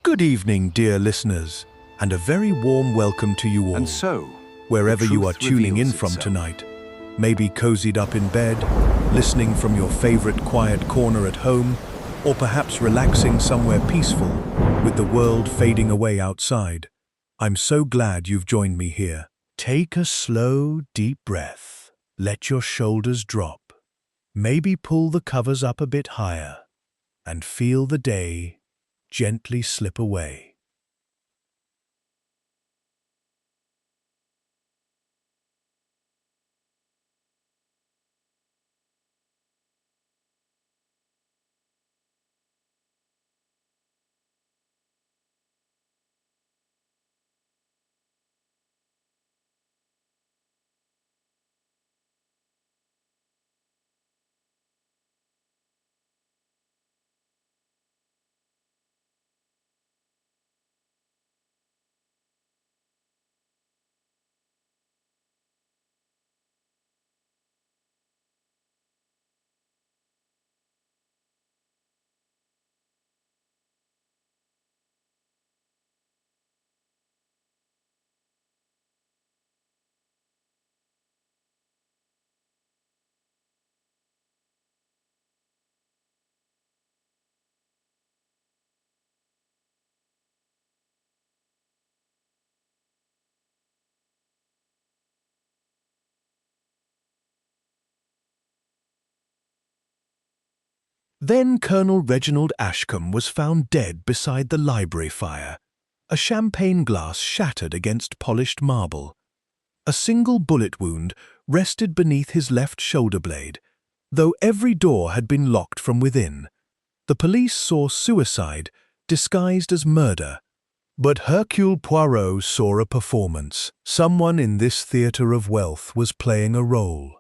Good evening, dear listeners, and a very warm welcome to you all. And so, wherever the you are truth tuning in reveals from itself. tonight, maybe cozied up in bed, listening from your favorite quiet corner at home, or perhaps relaxing somewhere peaceful with the world fading away outside. I'm so glad you've joined me here. Take a slow, deep breath. Let your shoulders drop. Maybe pull the covers up a bit higher and feel the day gently slip away. Then Colonel Reginald Ashcombe was found dead beside the library fire, a champagne glass shattered against polished marble. A single bullet wound rested beneath his left shoulder blade, though every door had been locked from within. The police saw suicide disguised as murder. But Hercule Poirot saw a performance. Someone in this theatre of wealth was playing a role.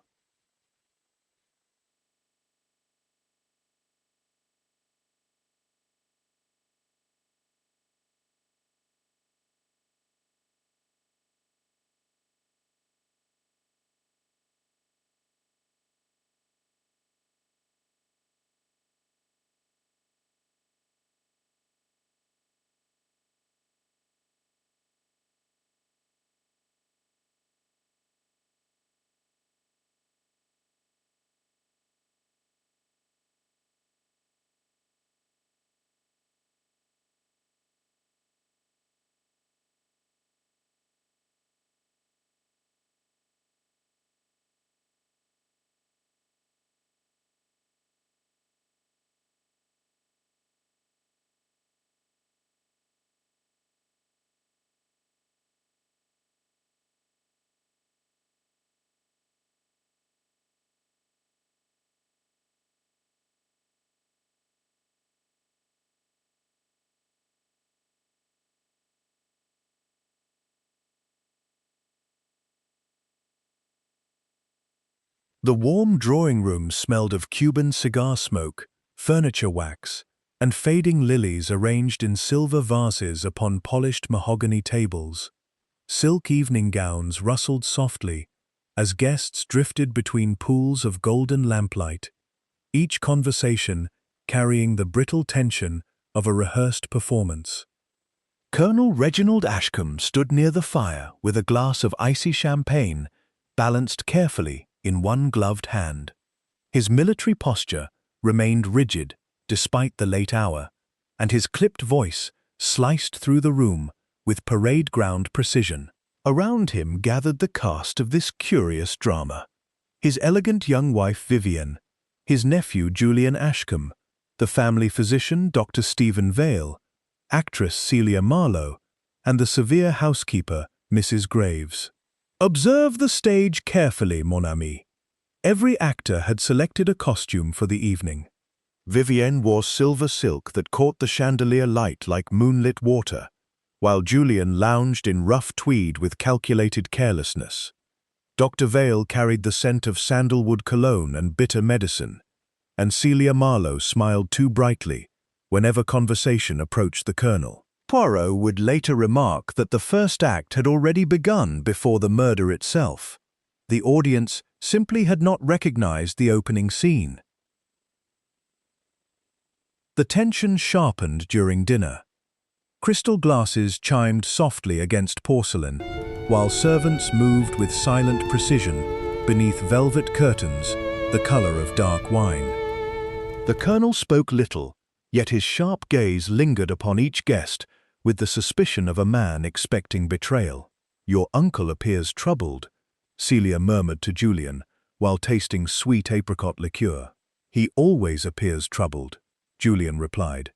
The warm drawing room smelled of Cuban cigar smoke, furniture wax, and fading lilies arranged in silver vases upon polished mahogany tables. Silk evening gowns rustled softly as guests drifted between pools of golden lamplight, each conversation carrying the brittle tension of a rehearsed performance. Colonel Reginald Ashcombe stood near the fire with a glass of icy champagne balanced carefully in one gloved hand. His military posture remained rigid despite the late hour, and his clipped voice sliced through the room with parade ground precision. Around him gathered the cast of this curious drama: his elegant young wife Vivienne, his nephew Julian Ashcombe, the family physician Dr. Stephen Vale, actress Celia Marlowe, and the severe housekeeper Mrs. Graves. Observe the stage carefully, mon ami. Every actor had selected a costume for the evening. Vivienne wore silver silk that caught the chandelier light like moonlit water, while Julian lounged in rough tweed with calculated carelessness. Dr. Vale carried the scent of sandalwood cologne and bitter medicine, and Celia Marlowe smiled too brightly whenever conversation approached the colonel. Poirot would later remark that the first act had already begun before the murder itself. The audience simply had not recognized the opening scene. The tension sharpened during dinner. Crystal glasses chimed softly against porcelain, while servants moved with silent precision beneath velvet curtains the color of dark wine. The colonel spoke little, yet his sharp gaze lingered upon each guest with the suspicion of a man expecting betrayal. "Your uncle appears troubled," Celia murmured to Julian, while tasting sweet apricot liqueur. "He always appears troubled," Julian replied.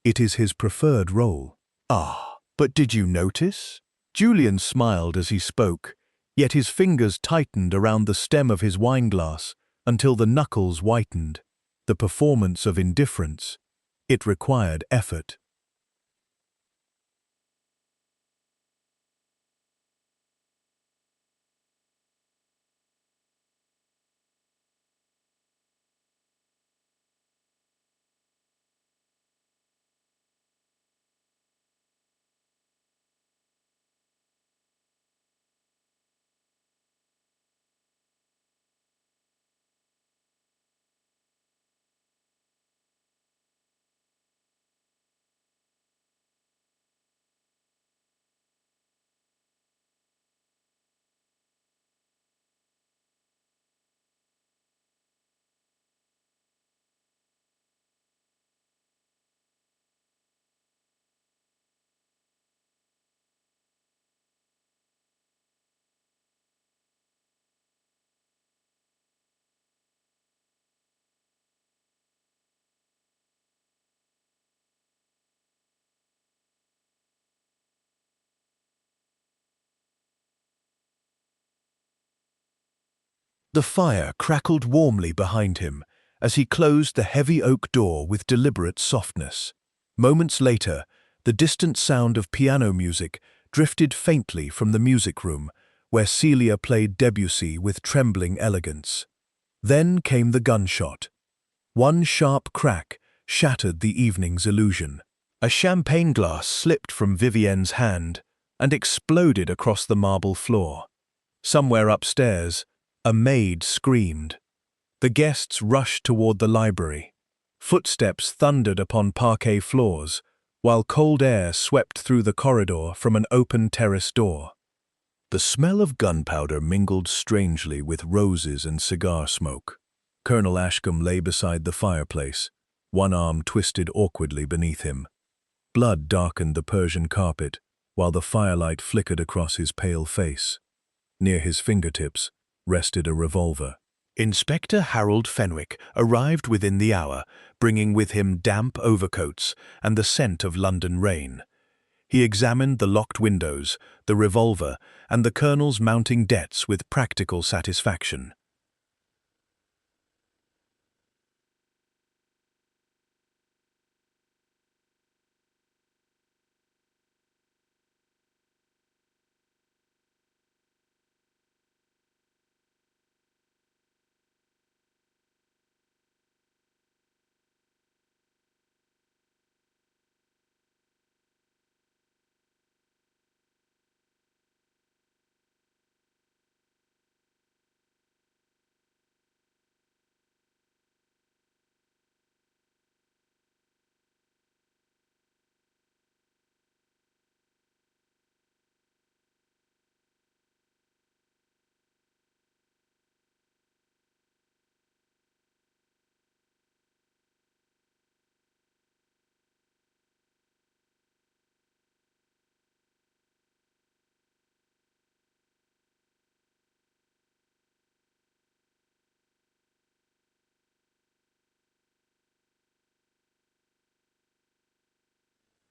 "It is his preferred role." "Ah, but did you notice?" Julian smiled as he spoke, yet his fingers tightened around the stem of his wineglass until the knuckles whitened. The performance of indifference. It required effort. The fire crackled warmly behind him as he closed the heavy oak door with deliberate softness. Moments later, the distant sound of piano music drifted faintly from the music room, where Celia played Debussy with trembling elegance. Then came the gunshot. One sharp crack shattered the evening's illusion. A champagne glass slipped from Vivienne's hand and exploded across the marble floor. Somewhere upstairs, a maid screamed. The guests rushed toward the library. Footsteps thundered upon parquet floors, while cold air swept through the corridor from an open terrace door. The smell of gunpowder mingled strangely with roses and cigar smoke. Colonel Ashcombe lay beside the fireplace, one arm twisted awkwardly beneath him. Blood darkened the Persian carpet, while the firelight flickered across his pale face. Near his fingertips rested a revolver. Inspector Harold Fenwick arrived within the hour, bringing with him damp overcoats and the scent of London rain. He examined the locked windows, the revolver, and the colonel's mounting debts with practical satisfaction.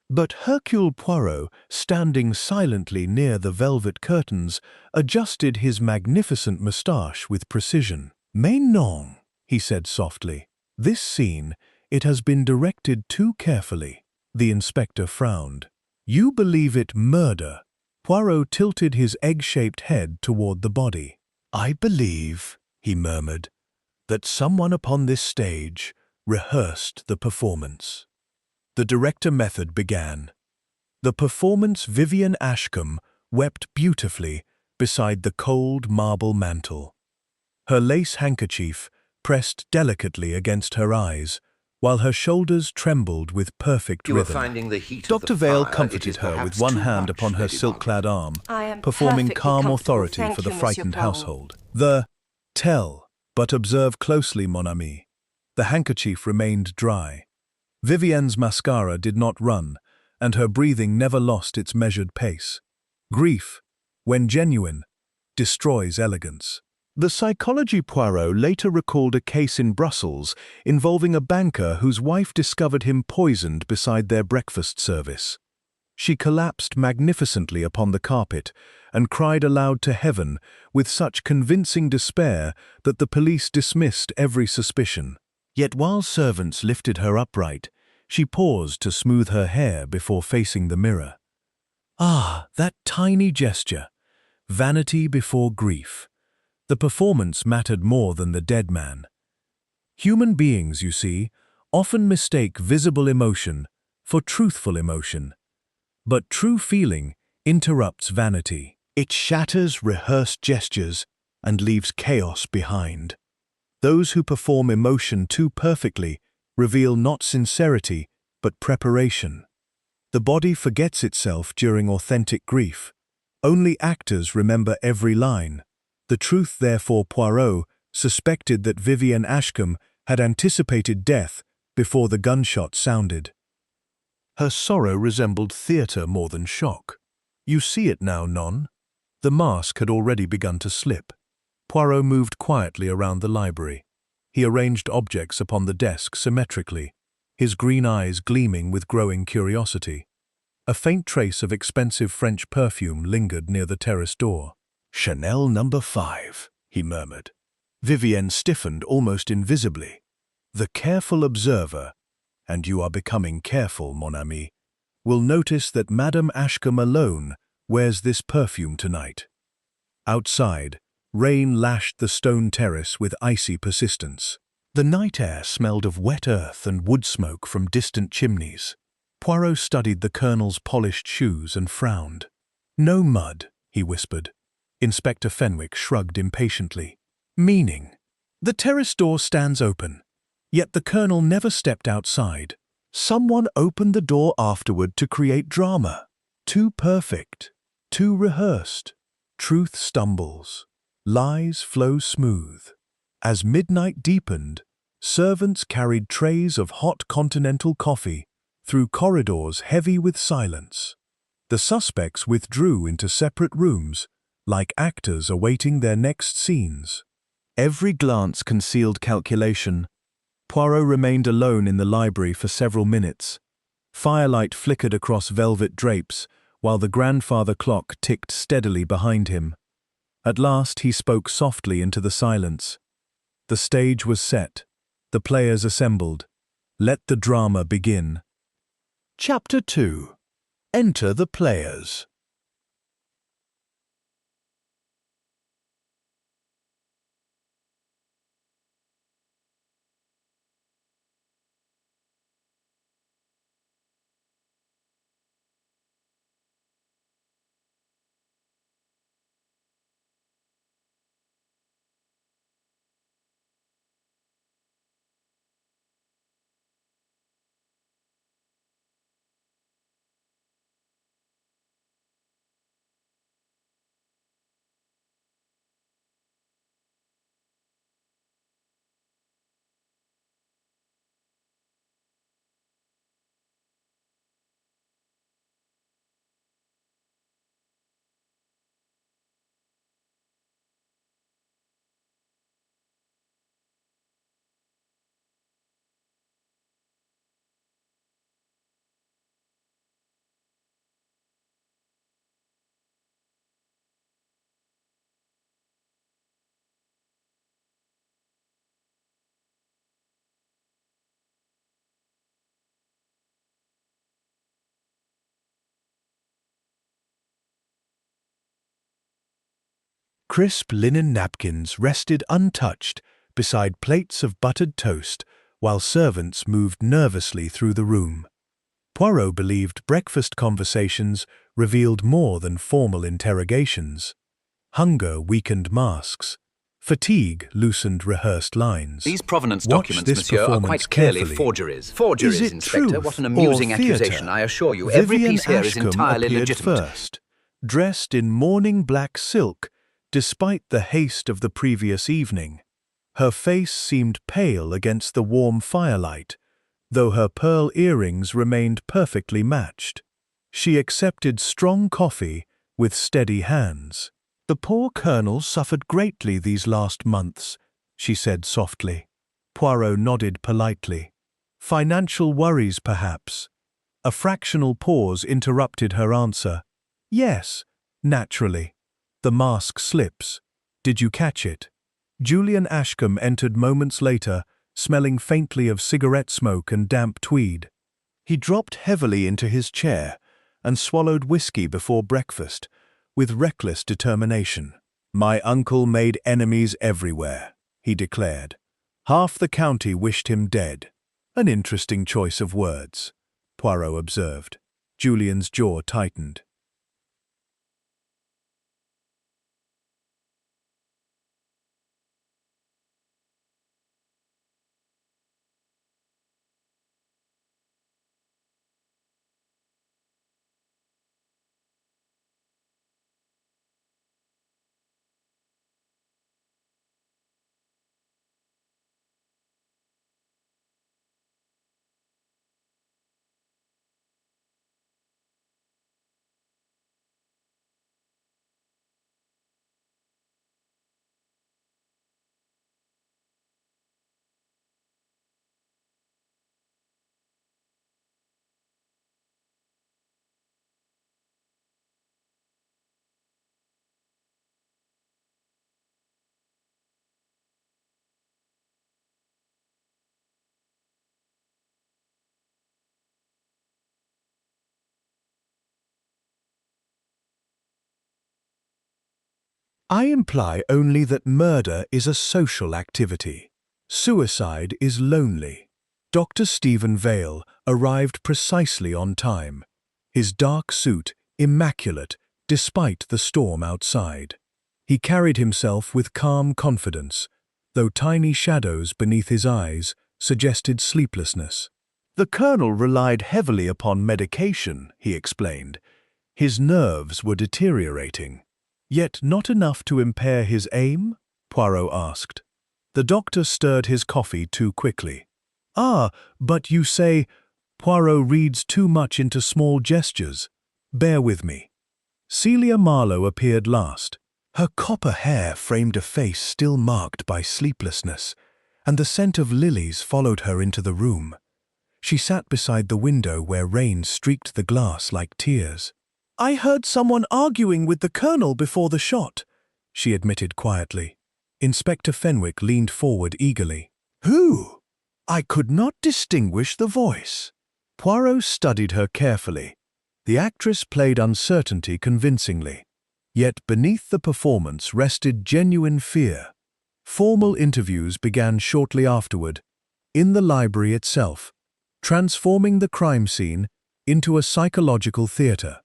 But Hercule Poirot, standing silently near the velvet curtains, adjusted his magnificent moustache with precision. "Mais non," he said softly. "This scene, it has been directed too carefully." The inspector frowned. "You believe it murder?" Poirot tilted his egg-shaped head toward the body. "I believe," he murmured, "that someone upon this stage rehearsed the performance." The director method began. The performance Vivienne Ashcombe wept beautifully beside the cold marble mantel. Her lace handkerchief, pressed delicately against her eyes, while her shoulders trembled with perfect You are rhythm. finding the heat Dr. of the Vale fire. It comforted is her with perhaps one too hand much, upon her Lady silk-clad arm, I am performing perfectly calm comfortable, authority thank for the you, Monsieur frightened Poirot. household. Tell, but observe closely, mon ami. The handkerchief remained dry. Vivienne's mascara did not run, and her breathing never lost its measured pace. Grief, when genuine, destroys elegance. The psychology Poirot later recalled a case in Brussels involving a banker whose wife discovered him poisoned beside their breakfast service. She collapsed magnificently upon the carpet and cried aloud to heaven with such convincing despair that the police dismissed every suspicion. Yet while servants lifted her upright, she paused to smooth her hair before facing the mirror. Ah, that tiny gesture. Vanity before grief. The performance mattered more than the dead man. Human beings, you see, often mistake visible emotion for truthful emotion. But true feeling interrupts vanity. It shatters rehearsed gestures and leaves chaos behind. Those who perform emotion too perfectly reveal not sincerity, but preparation. The body forgets itself during authentic grief. Only actors remember every line. The truth, therefore, Poirot suspected that Vivienne Ashcombe had anticipated death before the gunshot sounded. Her sorrow resembled theatre more than shock. You see it now, non? The mask had already begun to slip. Poirot moved quietly around the library. He arranged objects upon the desk symmetrically, his green eyes gleaming with growing curiosity. A faint trace of expensive French perfume lingered near the terrace door. "Chanel number 5, he murmured. Vivienne stiffened almost invisibly. The careful observer, and you are becoming careful, mon ami, will notice that Madame Ashcombe alone wears this perfume tonight. Outside, rain lashed the stone terrace with icy persistence. The night air smelled of wet earth and wood smoke from distant chimneys. Poirot studied the colonel's polished shoes and frowned. "No mud," he whispered. Inspector Fenwick shrugged impatiently. "Meaning? The terrace door stands open. Yet the colonel never stepped outside. Someone opened the door afterward to create drama. Too perfect, too rehearsed. Truth stumbles. Lies flow smooth. As midnight deepened, servants carried trays of hot continental coffee through corridors heavy with silence. The suspects withdrew into separate rooms, like actors awaiting their next scenes. Every glance concealed calculation. Poirot remained alone in the library for several minutes. Firelight flickered across velvet drapes, while the grandfather clock ticked steadily behind him. At last he spoke softly into the silence. The stage was set. The players assembled. Let the drama begin. Chapter 2. Enter the players. Crisp linen napkins rested untouched beside plates of buttered toast while servants moved nervously through the room. Poirot believed breakfast conversations revealed more than formal interrogations. Hunger weakened masks. Fatigue loosened rehearsed lines. These provenance Watch documents, this monsieur, are performance quite clearly carefully. forgeries. Is Forgeries, it Inspector. truth What an amusing or accusation, theatre? I assure you. Every Vivian piece here is Ashcombe entirely appeared legitimate. first, dressed in morning black silk, despite the haste of the previous evening. Her face seemed pale against the warm firelight, though her pearl earrings remained perfectly matched. She accepted strong coffee with steady hands. "The poor colonel suffered greatly these last months," she said softly. Poirot nodded politely. "Financial worries, perhaps." A fractional pause interrupted her answer. "Yes, naturally. The mask slips. Did you catch it?" Julian Ashcombe entered moments later, smelling faintly of cigarette smoke and damp tweed. He dropped heavily into his chair and swallowed whiskey before breakfast, with reckless determination. "My uncle made enemies everywhere," he declared. "Half the county wished him dead." "An interesting choice of words," Poirot observed. Julian's jaw tightened. "I imply only that murder is a social activity. Suicide is lonely." Dr. Stephen Vale arrived precisely on time, his dark suit immaculate despite the storm outside. He carried himself with calm confidence, though tiny shadows beneath his eyes suggested sleeplessness. "The colonel relied heavily upon medication," he explained. "His nerves were deteriorating." "Yet not enough to impair his aim?" Poirot asked. The doctor stirred his coffee too quickly. "Ah, but you say Poirot reads too much into small gestures. Bear with me." Celia Marlowe appeared last. Her copper hair framed a face still marked by sleeplessness, and the scent of lilies followed her into the room. She sat beside the window where rain streaked the glass like tears. "I heard someone arguing with the colonel before the shot," she admitted quietly. Inspector Fenwick leaned forward eagerly. "Who?" "I could not distinguish the voice." Poirot studied her carefully. The actress played uncertainty convincingly. Yet beneath the performance rested genuine fear. Formal interviews began shortly afterward, in the library itself, transforming the crime scene into a psychological theater.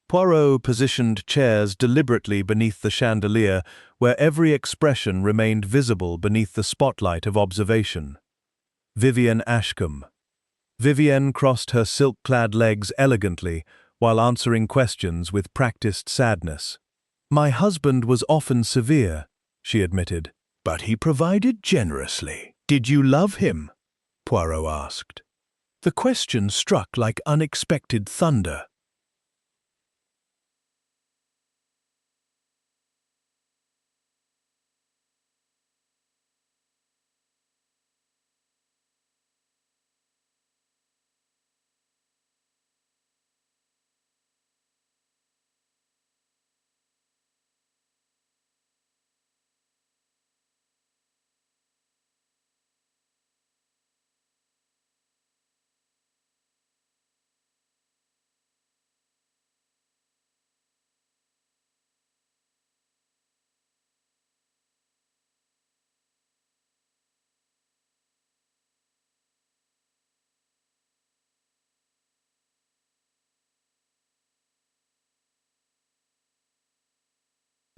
Poirot positioned chairs deliberately beneath the chandelier, where every expression remained visible beneath the spotlight of observation. Vivian Ashcombe. Vivienne crossed her silk-clad legs elegantly while answering questions with practiced sadness. "My husband was often severe," she admitted, "but he provided generously." "Did you love him?" Poirot asked. The question struck like unexpected thunder.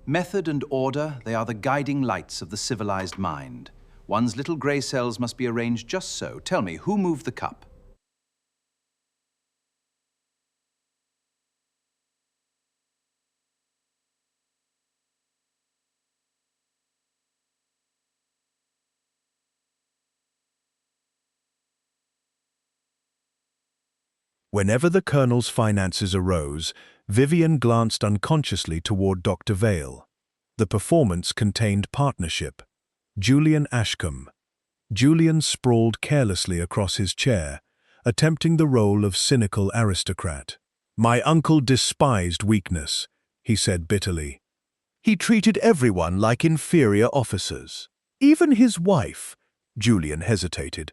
Method and order, they are the guiding lights of the civilized mind. One's little grey cells must be arranged just so. Tell me, who moved the cup? Whenever the Colonel's finances arose, Vivian glanced unconsciously toward Dr. Vale. The performance contained partnership. Julian Ashcombe. Julian sprawled carelessly across his chair, attempting the role of cynical aristocrat. "My uncle despised weakness," he said bitterly. "He treated everyone like inferior officers. Even his wife." Julian hesitated.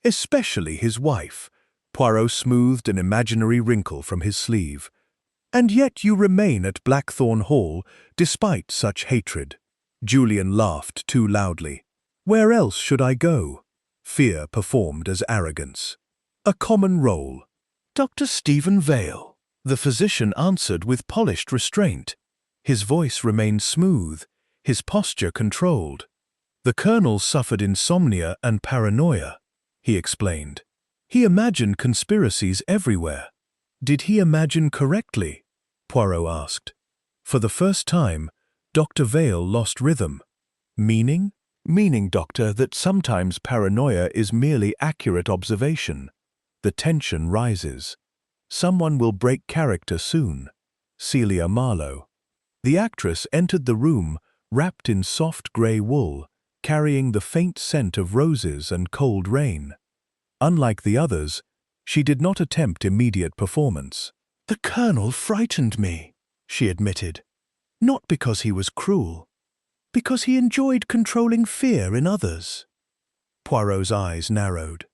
"Especially his wife." Poirot smoothed an imaginary wrinkle from his sleeve. "And yet you remain at Blackthorn Hall despite such hatred." Julian laughed too loudly. "Where else should I go?" Fear performed as arrogance. "A common role." "Dr. Stephen Vale." The physician answered with polished restraint. His voice remained smooth, his posture controlled. "The Colonel suffered insomnia and paranoia," he explained. "He imagined conspiracies everywhere." "Did he imagine correctly?" Poirot asked. For the first time, Dr. Vale lost rhythm. "Meaning?" "Meaning, doctor, that sometimes paranoia is merely accurate observation. The tension rises. Someone will break character soon." Celia Marlowe. The actress entered the room wrapped in soft grey wool, carrying the faint scent of roses and cold rain. Unlike the others, she did not attempt immediate performance. "The Colonel frightened me," she admitted. "Not because he was cruel. Because he enjoyed controlling fear in others." Poirot's eyes narrowed.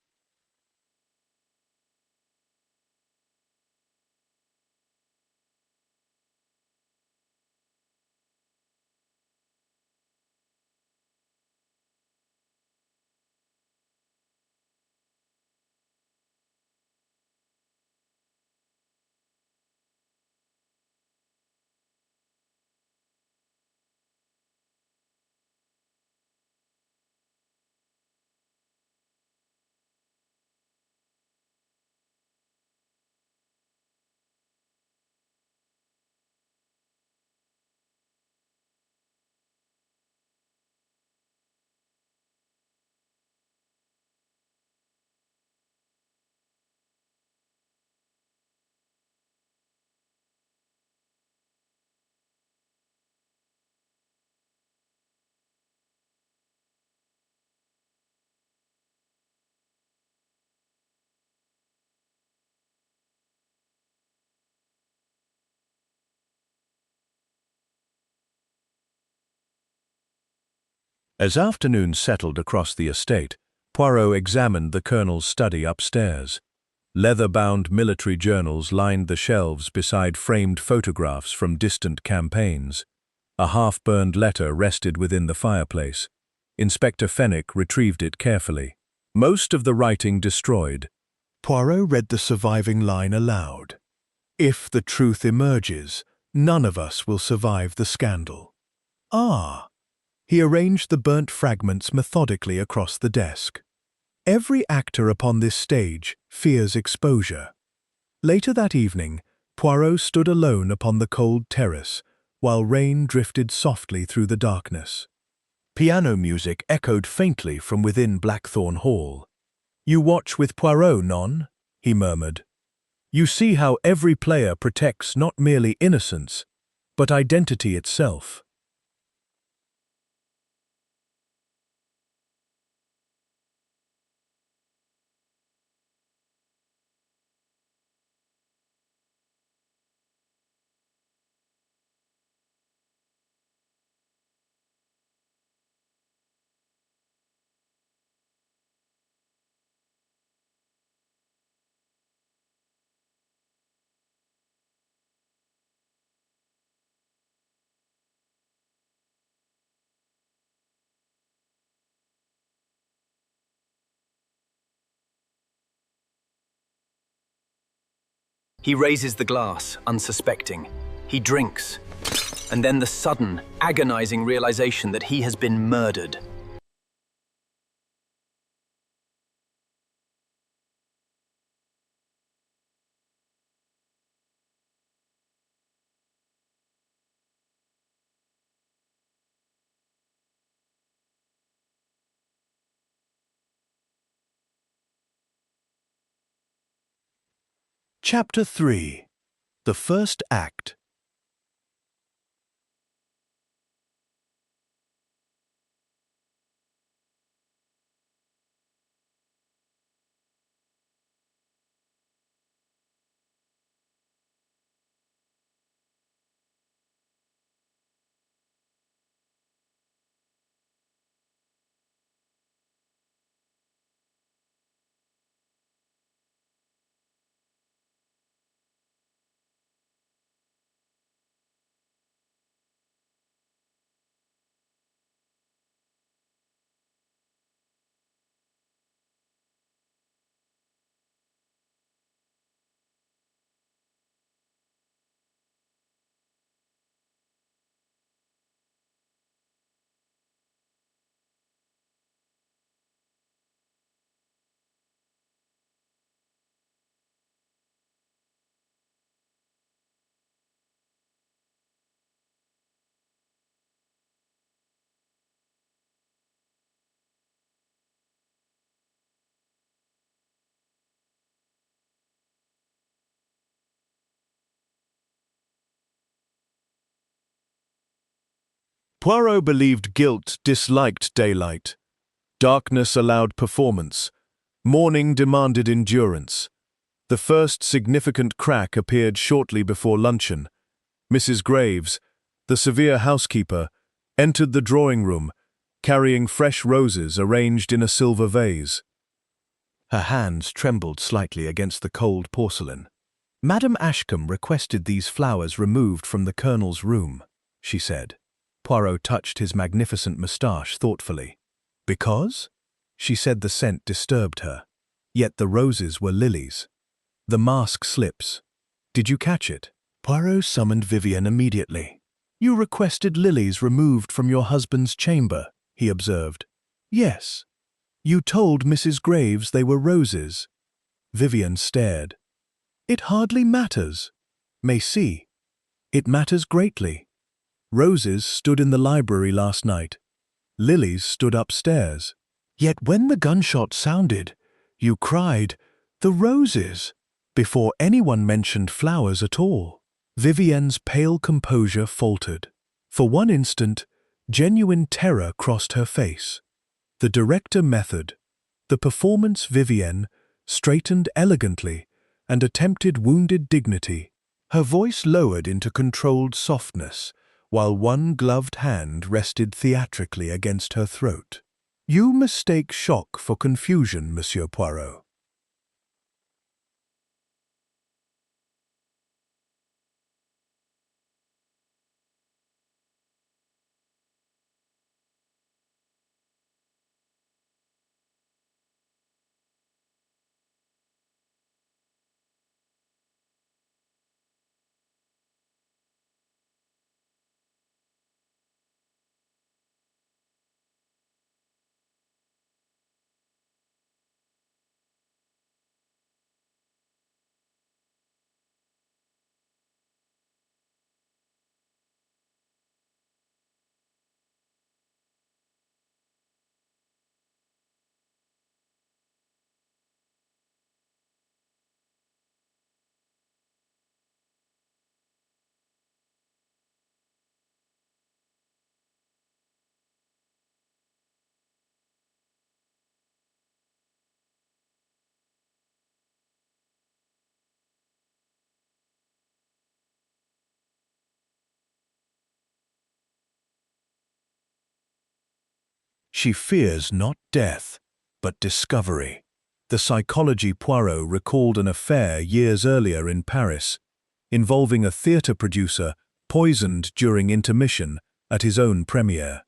As afternoon settled across the estate, Poirot examined the Colonel's study upstairs. Leather-bound military journals lined the shelves beside framed photographs from distant campaigns. A half-burned letter rested within the fireplace. Inspector Fenwick retrieved it carefully. Most of the writing destroyed. Poirot read the surviving line aloud. "If the truth emerges, none of us will survive the scandal." "Ah." He arranged the burnt fragments methodically across the desk. "Every actor upon this stage fears exposure." Later that evening, Poirot stood alone upon the cold terrace, while rain drifted softly through the darkness. Piano music echoed faintly from within Blackthorn Hall. "You watch with Poirot, non?" he murmured. "You see how every player protects not merely innocence, but identity itself." He raises the glass, unsuspecting. He drinks. and then the sudden, agonizing realization that he has been murdered. Chapter 3. The First Act. Poirot believed guilt disliked daylight. Darkness allowed performance. Morning demanded endurance. The first significant crack appeared shortly before luncheon. Mrs. Graves, the severe housekeeper, entered the drawing room, carrying fresh roses arranged in a silver vase. Her hands trembled slightly against the cold porcelain. "Madam Ashcombe requested these flowers removed from the Colonel's room," she said. Poirot touched his magnificent moustache thoughtfully. "Because?" She said the scent disturbed her. Yet the roses were lilies. The mask slips. "Did you catch it?" Poirot summoned Vivienne immediately. "You requested lilies removed from your husband's chamber," he observed. "Yes. You told Mrs. Graves they were roses." Vivienne stared. "It hardly matters." "May see. It matters greatly. Roses stood in the library last night. Lilies stood upstairs. Yet when the gunshot sounded, you cried, 'The roses!' before anyone mentioned flowers at all." Vivienne's pale composure faltered. For one instant, genuine terror crossed her face. The director method, the performance Vivienne, straightened elegantly and attempted wounded dignity. Her voice lowered into controlled softness, while one gloved hand rested theatrically against her throat. "You mistake shock for confusion, Monsieur Poirot." She fears not death, but discovery. The psychology Poirot recalled an affair years earlier in Paris, involving a theatre producer poisoned during intermission at his own premiere.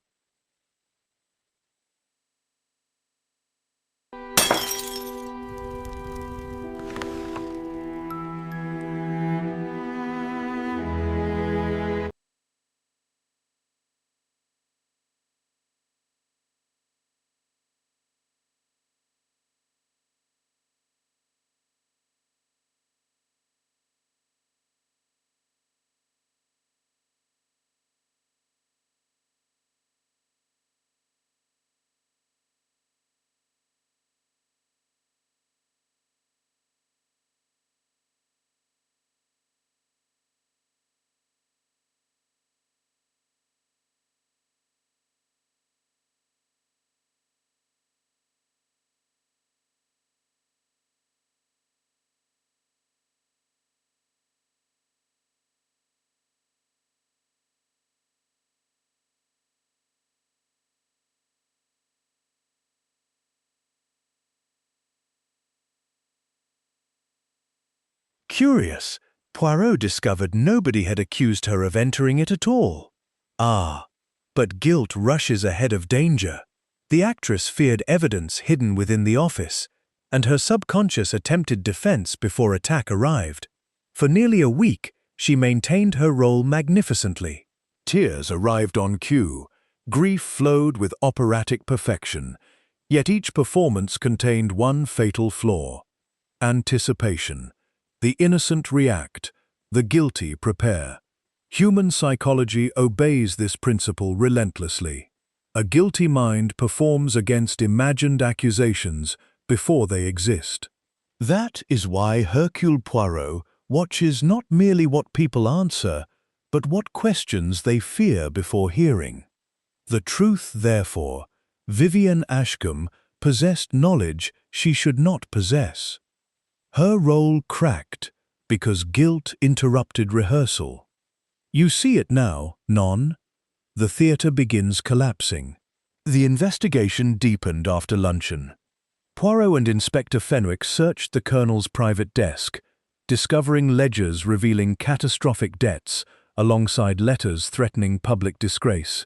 Curious, Poirot discovered nobody had accused her of entering it at all. Ah, but guilt rushes ahead of danger. The actress feared evidence hidden within the office, and her subconscious attempted defense before attack arrived. For nearly a week, she maintained her role magnificently. Tears arrived on cue. Grief flowed with operatic perfection, yet each performance contained one fatal flaw: anticipation. The innocent react, the guilty prepare. Human psychology obeys this principle relentlessly. A guilty mind performs against imagined accusations before they exist. That is why Hercule Poirot watches not merely what people answer, but what questions they fear before hearing. The truth, therefore, Vivian Ashcombe possessed knowledge she should not possess. Her role cracked because guilt interrupted rehearsal. You see it now, Non. The theatre begins collapsing. The investigation deepened after luncheon. Poirot and Inspector Fenwick searched the Colonel's private desk, discovering ledgers revealing catastrophic debts alongside letters threatening public disgrace.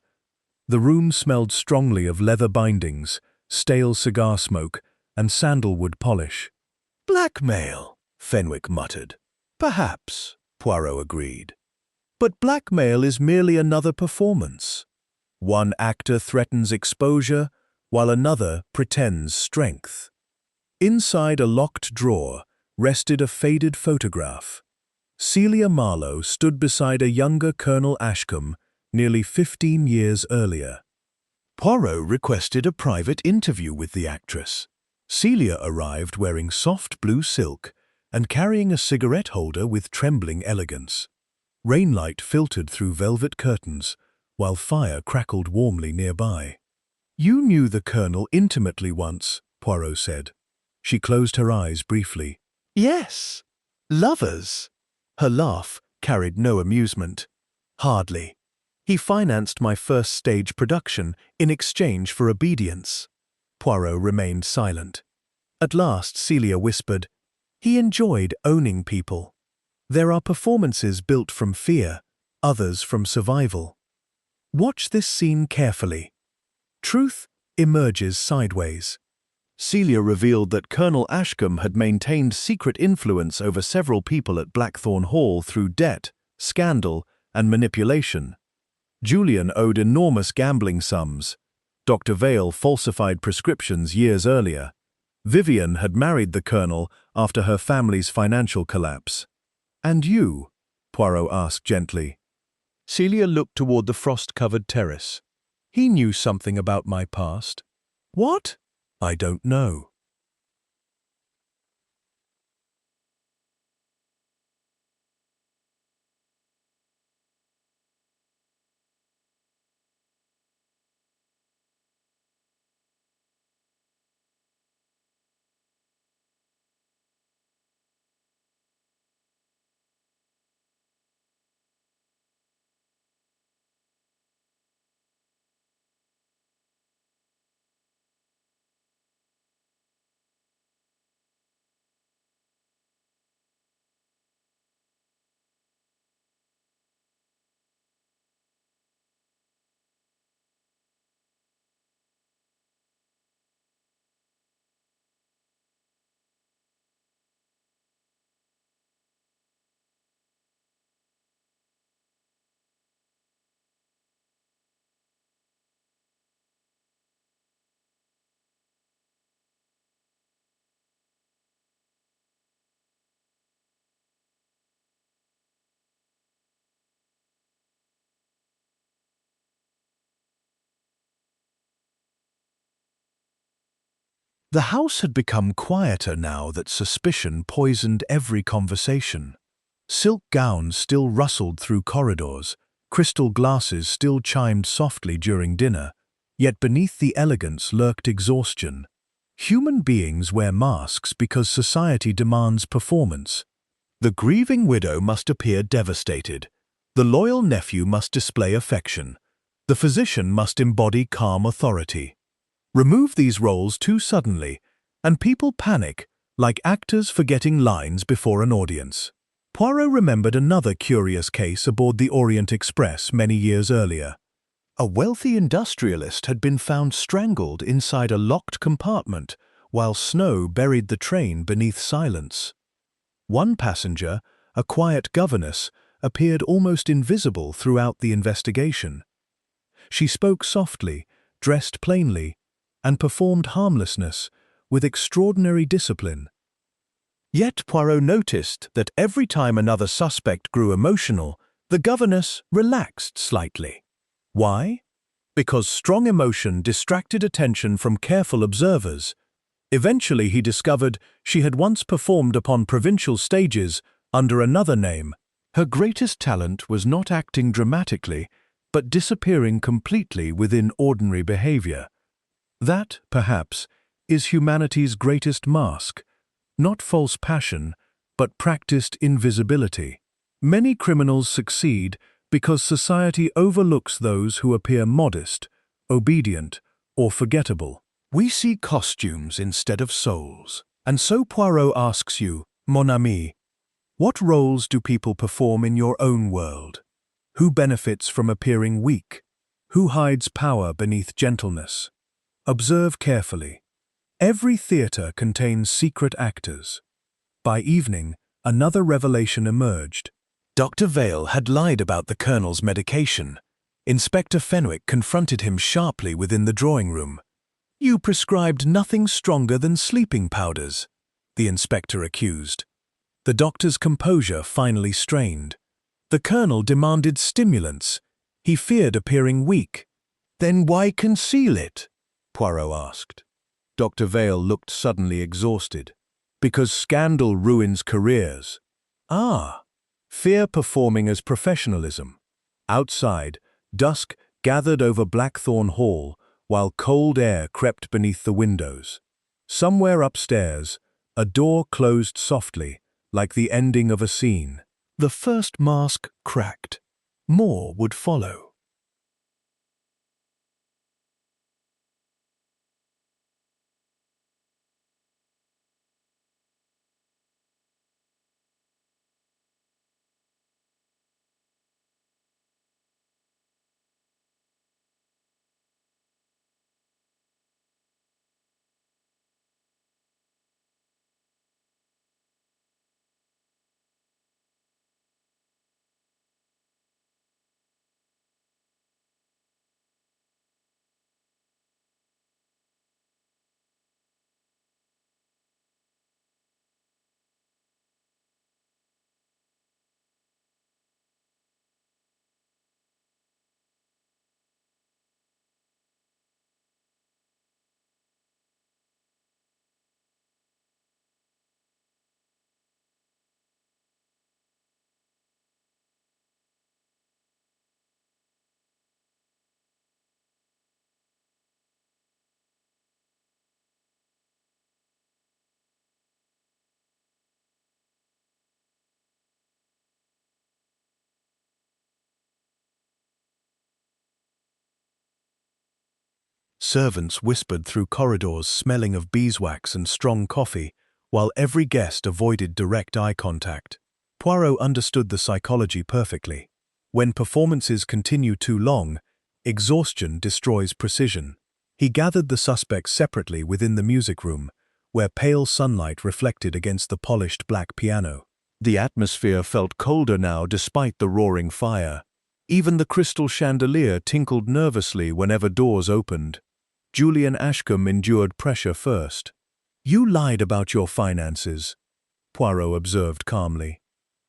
The room smelled strongly of leather bindings, stale cigar smoke, and sandalwood polish. "Blackmail," Fenwick muttered. "Perhaps," Poirot agreed. "But blackmail is merely another performance. One actor threatens exposure, while another pretends strength." Inside a locked drawer rested a faded photograph. Celia Marlowe stood beside a younger Colonel Ashcombe nearly 15 years earlier. Poirot requested a private interview with the actress. Celia arrived wearing soft blue silk and carrying a cigarette holder with trembling elegance. Rainlight filtered through velvet curtains, while fire crackled warmly nearby. "You knew the Colonel intimately once," Poirot said. She closed her eyes briefly. "Yes. Lovers." Her laugh carried no amusement. "Hardly. He financed my first stage production in exchange for obedience." Poirot remained silent. At last Celia whispered, "He enjoyed owning people. There are performances built from fear, others from survival. Watch this scene carefully. Truth emerges sideways." Celia revealed that Colonel Ashcombe had maintained secret influence over several people at Blackthorn Hall through debt, scandal, and manipulation. Julian owed enormous gambling sums. Dr. Vale falsified prescriptions years earlier. Vivian had married the Colonel after her family's financial collapse. "And you?" Poirot asked gently. Celia looked toward the frost-covered terrace. "He knew something about my past." "What?" "I don't know." The house had become quieter now that suspicion poisoned every conversation. Silk gowns still rustled through corridors, crystal glasses still chimed softly during dinner, yet beneath the elegance lurked exhaustion. Human beings wear masks because society demands performance. The grieving widow must appear devastated. The loyal nephew must display affection. The physician must embody calm authority. Remove these roles too suddenly, and people panic, like actors forgetting lines before an audience. Poirot remembered another curious case aboard the Orient Express many years earlier. A wealthy industrialist had been found strangled inside a locked compartment while snow buried the train beneath silence. One passenger, a quiet governess, appeared almost invisible throughout the investigation. She spoke softly, dressed plainly, and performed harmlessness with extraordinary discipline. Yet Poirot noticed that every time another suspect grew emotional, the governess relaxed slightly. Why? Because strong emotion distracted attention from careful observers. Eventually he discovered she had once performed upon provincial stages under another name. Her greatest talent was not acting dramatically, but disappearing completely within ordinary behavior. That, perhaps, is humanity's greatest mask, not false passion, but practiced invisibility. Many criminals succeed because society overlooks those who appear modest, obedient, or forgettable. We see costumes instead of souls. And so Poirot asks you, mon ami, what roles do people perform in your own world? Who benefits from appearing weak? Who hides power beneath gentleness? Observe carefully. Every theatre contains secret actors. By evening, another revelation emerged. Dr. Vale had lied about the Colonel's medication. Inspector Fenwick confronted him sharply within the drawing room. "You prescribed nothing stronger than sleeping powders," the inspector accused. The doctor's composure finally strained. The Colonel demanded stimulants. He feared appearing weak. "Then why conceal it?" Poirot asked. Dr. Vale looked suddenly exhausted. "Because scandal ruins careers." "Ah." Fear performing as professionalism. Outside, dusk gathered over Blackthorn Hall, while cold air crept beneath the windows. Somewhere upstairs, a door closed softly, like the ending of a scene. The first mask cracked. More would follow. Servants whispered through corridors smelling of beeswax and strong coffee, while every guest avoided direct eye contact. Poirot understood the psychology perfectly. When performances continue too long, exhaustion destroys precision. He gathered the suspects separately within the music room, where pale sunlight reflected against the polished black piano. The atmosphere felt colder now despite the roaring fire. Even the crystal chandelier tinkled nervously whenever doors opened. Julian Ashcombe endured pressure first. "You lied about your finances," Poirot observed calmly.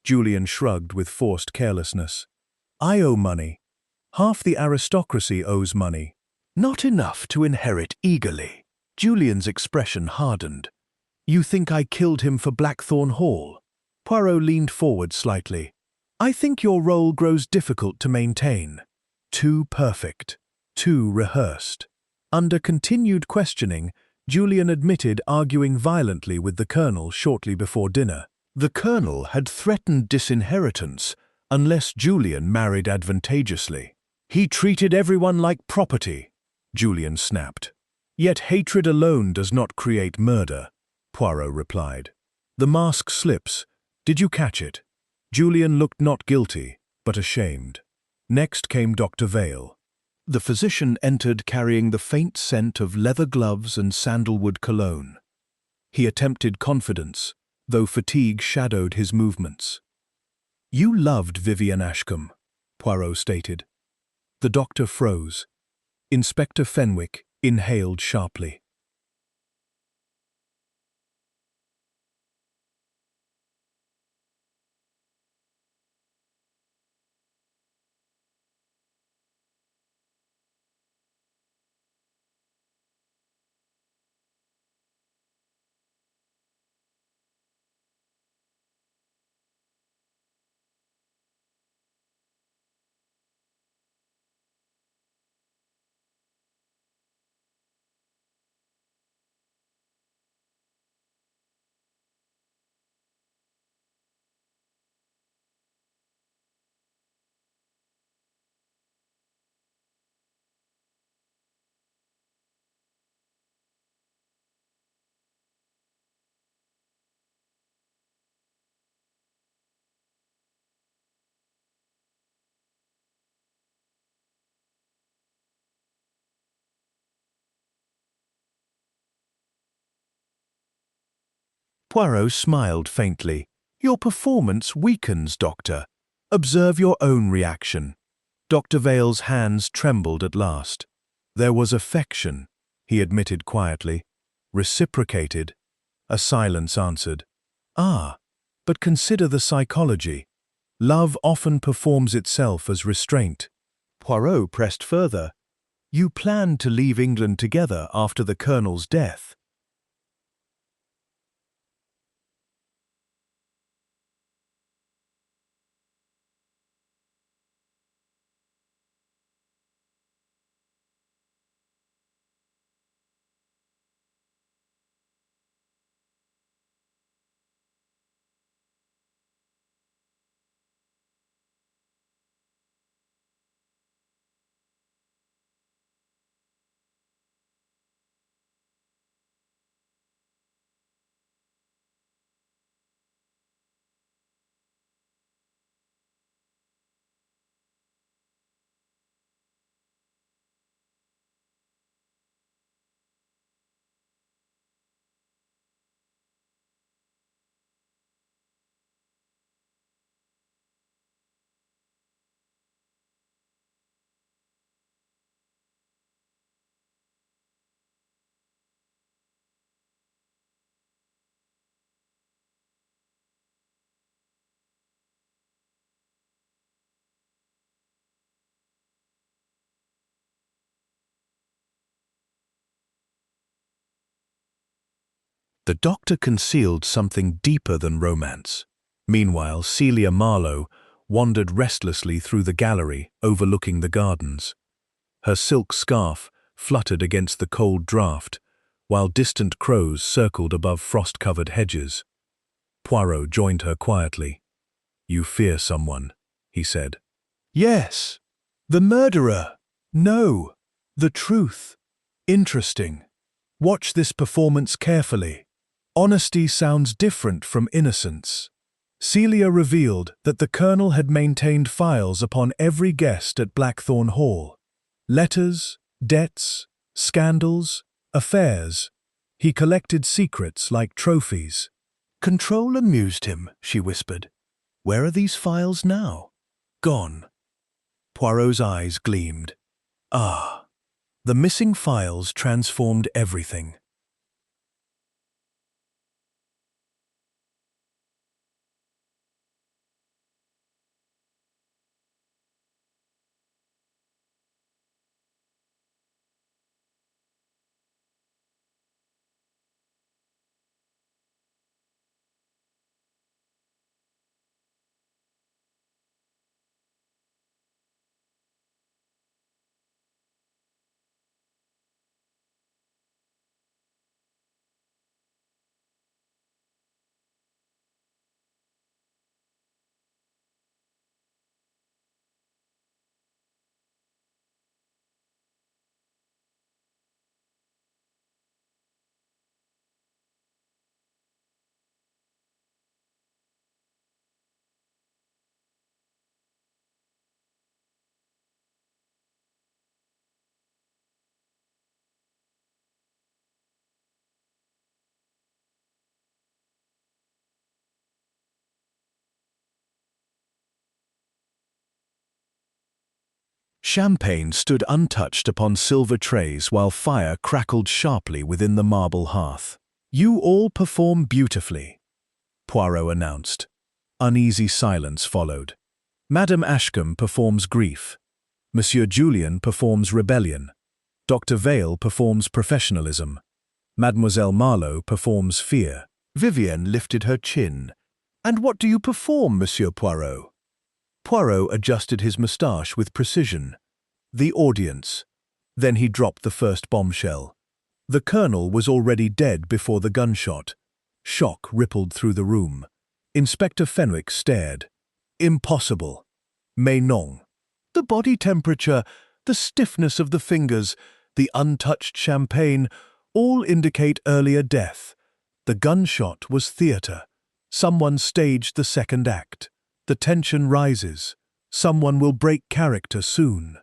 Julian shrugged with forced carelessness. "I owe money. Half the aristocracy owes money. Not enough to inherit eagerly." Julian's expression hardened. "You think I killed him for Blackthorn Hall?" Poirot leaned forward slightly. "I think your role grows difficult to maintain. Too perfect. Too rehearsed." Under continued questioning, Julian admitted arguing violently with the Colonel shortly before dinner. The Colonel had threatened disinheritance unless Julian married advantageously. "He treated everyone like property," Julian snapped. "Yet hatred alone does not create murder," Poirot replied. "The mask slips. Did you catch it?" Julian looked not guilty, but ashamed. Next came Dr. Vale. The physician entered carrying the faint scent of leather gloves and sandalwood cologne. He attempted confidence, though fatigue shadowed his movements. "You loved Vivian Ashcombe," Poirot stated. The doctor froze. Inspector Fenwick inhaled sharply. Poirot smiled faintly. "Your performance weakens, Doctor. Observe your own reaction." Dr. Vale's hands trembled at last. "There was affection," he admitted quietly. "Reciprocated." A silence answered. "Ah, but consider the psychology. Love often performs itself as restraint." Poirot pressed further. "You planned to leave England together after the Colonel's death." The doctor concealed something deeper than romance. Meanwhile, Celia Marlowe wandered restlessly through the gallery overlooking the gardens. Her silk scarf fluttered against the cold draught, while distant crows circled above frost-covered hedges. Poirot joined her quietly. "You fear someone," he said. "Yes. The murderer. No. The truth. Interesting. Watch this performance carefully." Honesty sounds different from innocence. Celia revealed that the Colonel had maintained files upon every guest at Blackthorn Hall. Letters, debts, scandals, affairs. He collected secrets like trophies. "Control amused him," she whispered. "Where are these files now?" "Gone." Poirot's eyes gleamed. "Ah, the missing files transformed everything." Champagne stood untouched upon silver trays while fire crackled sharply within the marble hearth. "You all perform beautifully," Poirot announced. Uneasy silence followed. Madame Ashcombe performs grief. Monsieur Julien performs rebellion. Dr. Vale performs professionalism. Mademoiselle Marlowe performs fear. Vivienne lifted her chin. "And what do you perform, Monsieur Poirot?" Poirot adjusted his moustache with precision. "The audience." Then he dropped the first bombshell. The colonel was already dead before the gunshot. Shock rippled through the room. Inspector Fenwick stared. "Impossible." "Mais non." "The body temperature, the stiffness of the fingers, the untouched champagne, all indicate earlier death. The gunshot was theatre. Someone staged the second act. The tension rises. Someone will break character soon."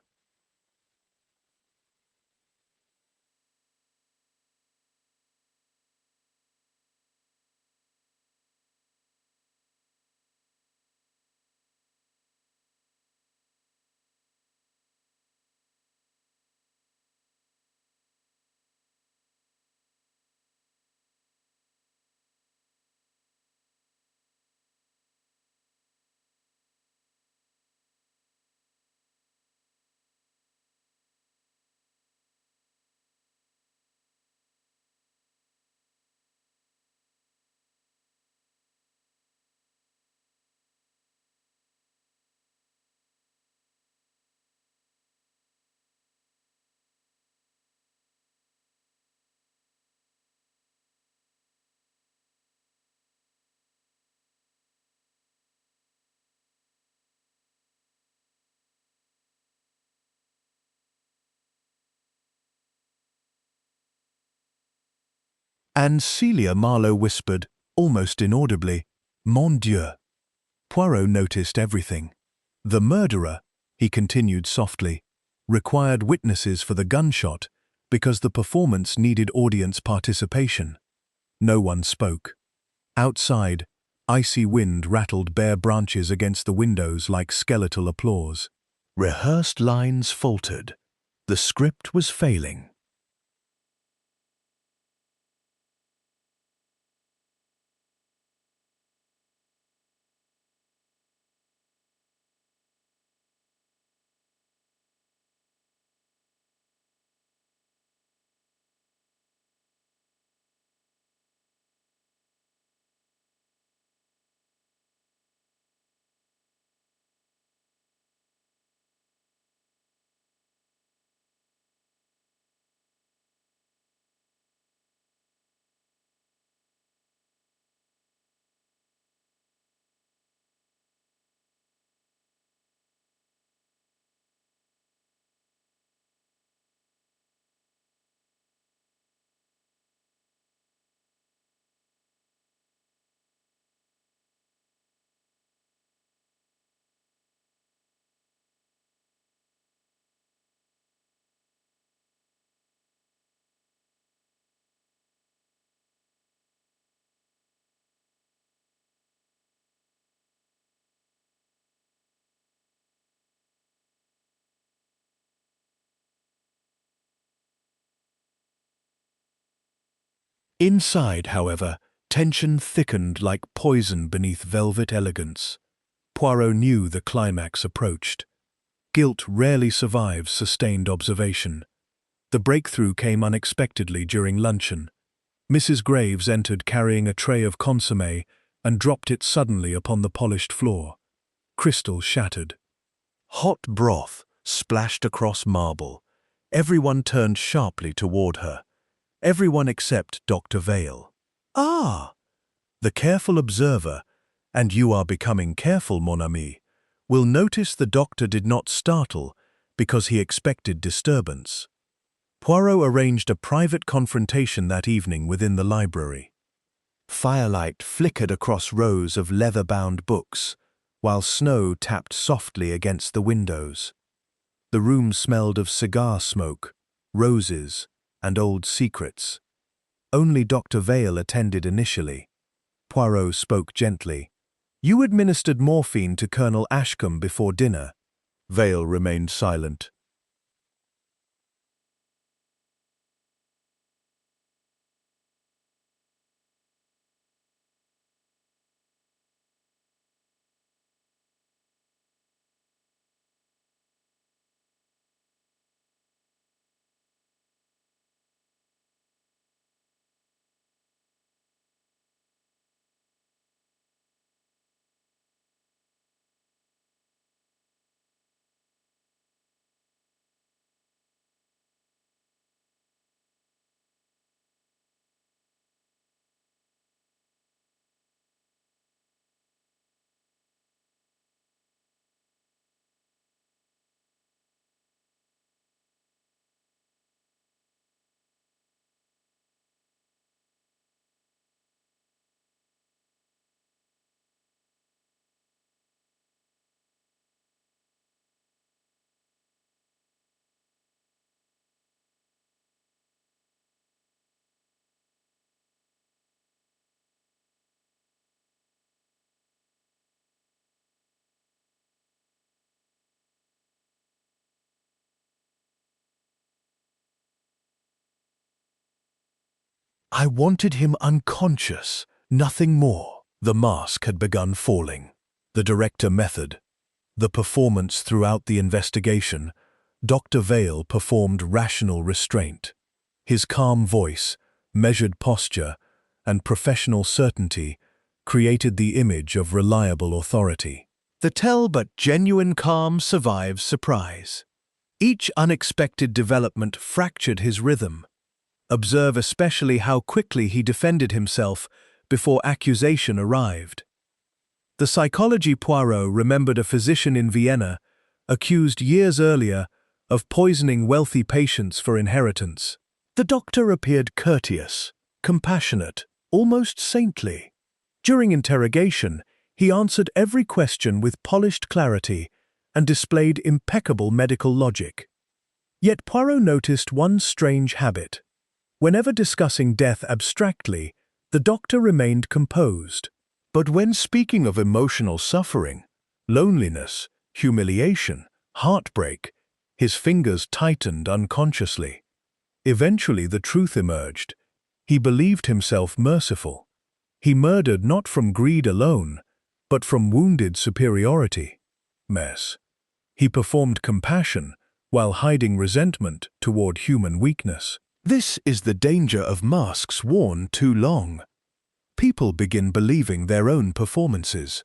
And Celia Marlowe whispered, almost inaudibly, "Mon Dieu." Poirot noticed everything. "The murderer," he continued softly, "required witnesses for the gunshot because the performance needed audience participation." No one spoke. Outside, icy wind rattled bare branches against the windows like skeletal applause. Rehearsed lines faltered. The script was failing. Inside, however, tension thickened like poison beneath velvet elegance. Poirot knew the climax approached. Guilt rarely survives sustained observation. The breakthrough came unexpectedly during luncheon. Mrs. Graves entered carrying a tray of consommé and dropped it suddenly upon the polished floor. Crystal shattered. Hot broth splashed across marble. Everyone turned sharply toward her. Everyone except Dr. Vale. "Ah!" The careful observer, and you are becoming careful, mon ami, will notice the doctor did not startle because he expected disturbance. Poirot arranged a private confrontation that evening within the library. Firelight flickered across rows of leather-bound books, while snow tapped softly against the windows. The room smelled of cigar smoke, roses, and old secrets. Only Dr. Vale attended initially. Poirot spoke gently. "You administered morphine to Colonel Ashcombe before dinner." Vale remained silent. I wanted him unconscious, nothing more. The mask had begun falling. The director method. The performance throughout the investigation. Dr. Vale performed rational restraint. His calm voice, measured posture, and professional certainty created the image of reliable authority. The tell but genuine calm survives surprise. Each unexpected development fractured his rhythm. Observe especially how quickly he defended himself before accusation arrived. The psychology Poirot remembered a physician in Vienna, accused years earlier of poisoning wealthy patients for inheritance. The doctor appeared courteous, compassionate, almost saintly. During interrogation, he answered every question with polished clarity and displayed impeccable medical logic. Yet Poirot noticed one strange habit. Whenever discussing death abstractly, the doctor remained composed. But when speaking of emotional suffering, loneliness, humiliation, heartbreak, his fingers tightened unconsciously. Eventually the truth emerged. He believed himself merciful. He murdered not from greed alone, but from wounded superiority. Mess. He performed compassion while hiding resentment toward human weakness. This is the danger of masks worn too long. People begin believing their own performances.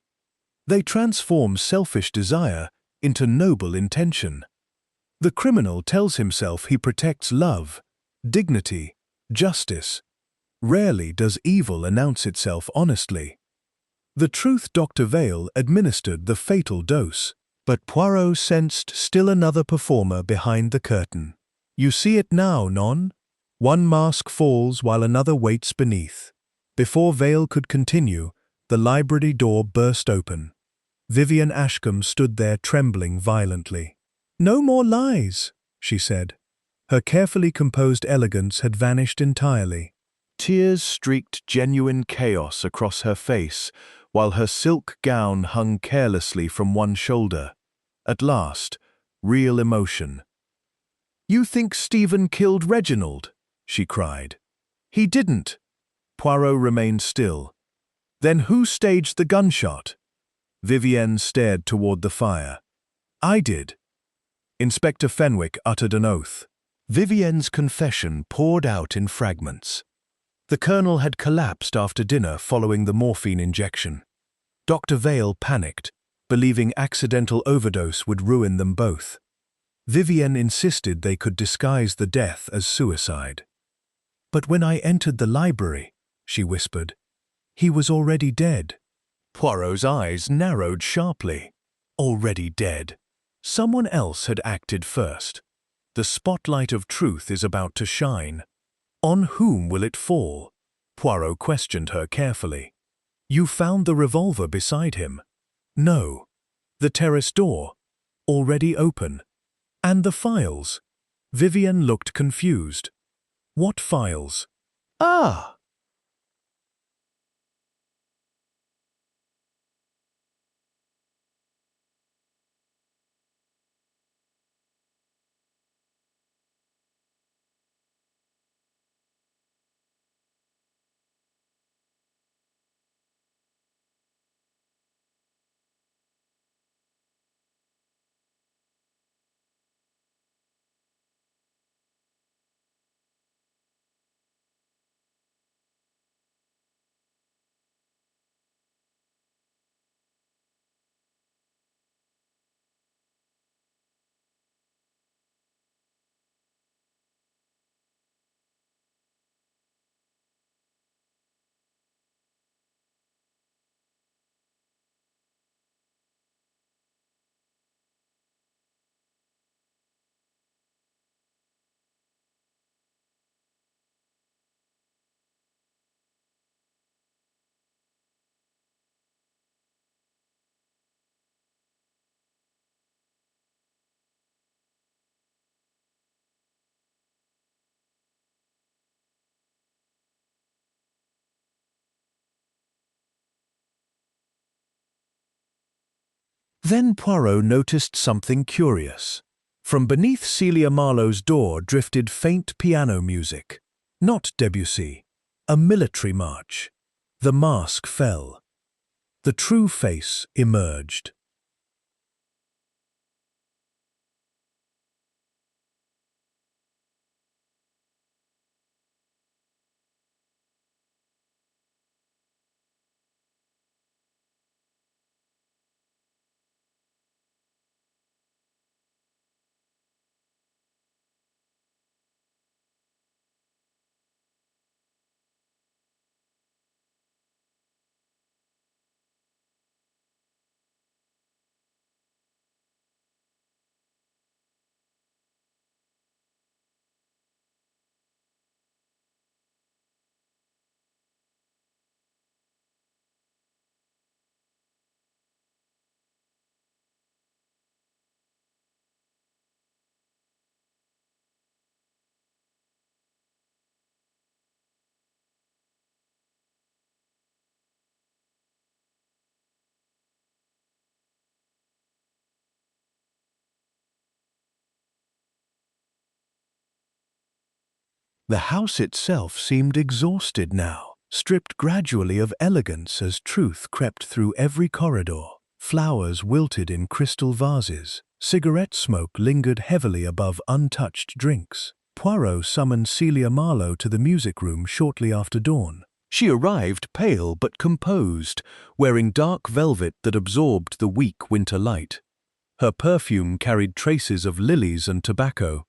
They transform selfish desire into noble intention. The criminal tells himself he protects love, dignity, justice. Rarely does evil announce itself honestly. The truth Dr. Vale administered the fatal dose, but Poirot sensed still another performer behind the curtain. You see it now, non? One mask falls while another waits beneath. Before Vale could continue, the library door burst open. Vivian Ashcombe stood there trembling violently. "No more lies," she said. Her carefully composed elegance had vanished entirely. Tears streaked genuine chaos across her face, while her silk gown hung carelessly from one shoulder. At last, real emotion. "You think Stephen killed Reginald?" she cried. "He didn't." Poirot remained still. "Then who staged the gunshot?" Vivienne stared toward the fire. "I did." Inspector Fenwick uttered an oath. Vivienne's confession poured out in fragments. The colonel had collapsed after dinner following the morphine injection. Dr. Vale panicked, believing accidental overdose would ruin them both. Vivienne insisted they could disguise the death as suicide. "But when I entered the library," she whispered, "he was already dead." Poirot's eyes narrowed sharply. Already dead. Someone else had acted first. The spotlight of truth is about to shine. On whom will it fall? Poirot questioned her carefully. "You found the revolver beside him?" "No." "The terrace door? Already open? And the files?" Vivienne looked confused. "What files?" "Ah!" Then Poirot noticed something curious. From beneath Celia Marlowe's door drifted faint piano music. Not Debussy. A military march. The mask fell. The true face emerged. The house itself seemed exhausted now, stripped gradually of elegance as truth crept through every corridor. Flowers wilted in crystal vases. Cigarette smoke lingered heavily above untouched drinks. Poirot summoned Celia Marlowe to the music room shortly after dawn. She arrived pale but composed, wearing dark velvet that absorbed the weak winter light. Her perfume carried traces of lilies and tobacco.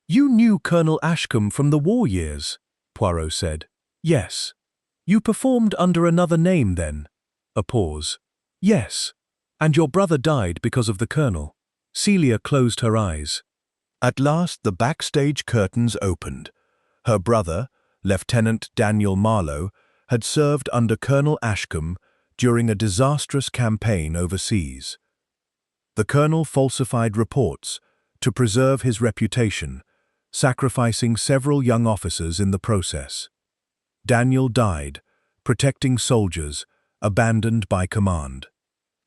"You knew Colonel Ashcombe from the war years," Poirot said. "Yes." "You performed under another name then?" A pause. "Yes. And your brother died because of the colonel." Celia closed her eyes. At last the backstage curtains opened. Her brother, Lieutenant Daniel Marlowe, had served under Colonel Ashcombe during a disastrous campaign overseas. The colonel falsified reports to preserve his reputation, sacrificing several young officers in the process. Daniel died, protecting soldiers, abandoned by command.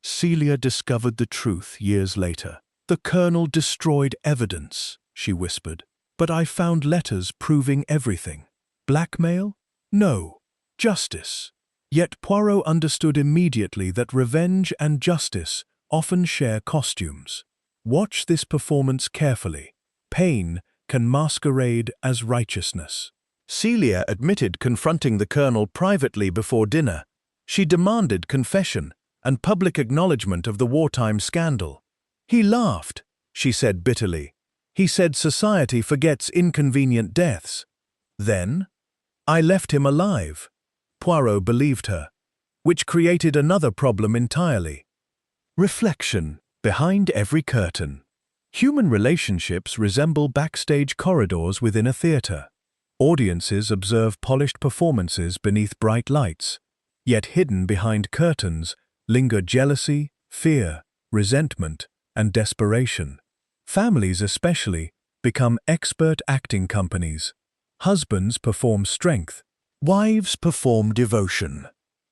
Celia discovered the truth years later. "The colonel destroyed evidence," she whispered. "But I found letters proving everything." Blackmail? No. Justice. Yet Poirot understood immediately that revenge and justice often share costumes. Watch this performance carefully. Pain can masquerade as righteousness. Celia admitted confronting the colonel privately before dinner. She demanded confession and public acknowledgement of the wartime scandal. "He laughed," she said bitterly. "He said society forgets inconvenient deaths." Then, "I left him alive." Poirot believed her, which created another problem entirely. Reflection behind every curtain. Human relationships resemble backstage corridors within a theater. Audiences observe polished performances beneath bright lights, yet hidden behind curtains linger jealousy, fear, resentment, and desperation. Families especially become expert acting companies. Husbands perform strength. Wives perform devotion.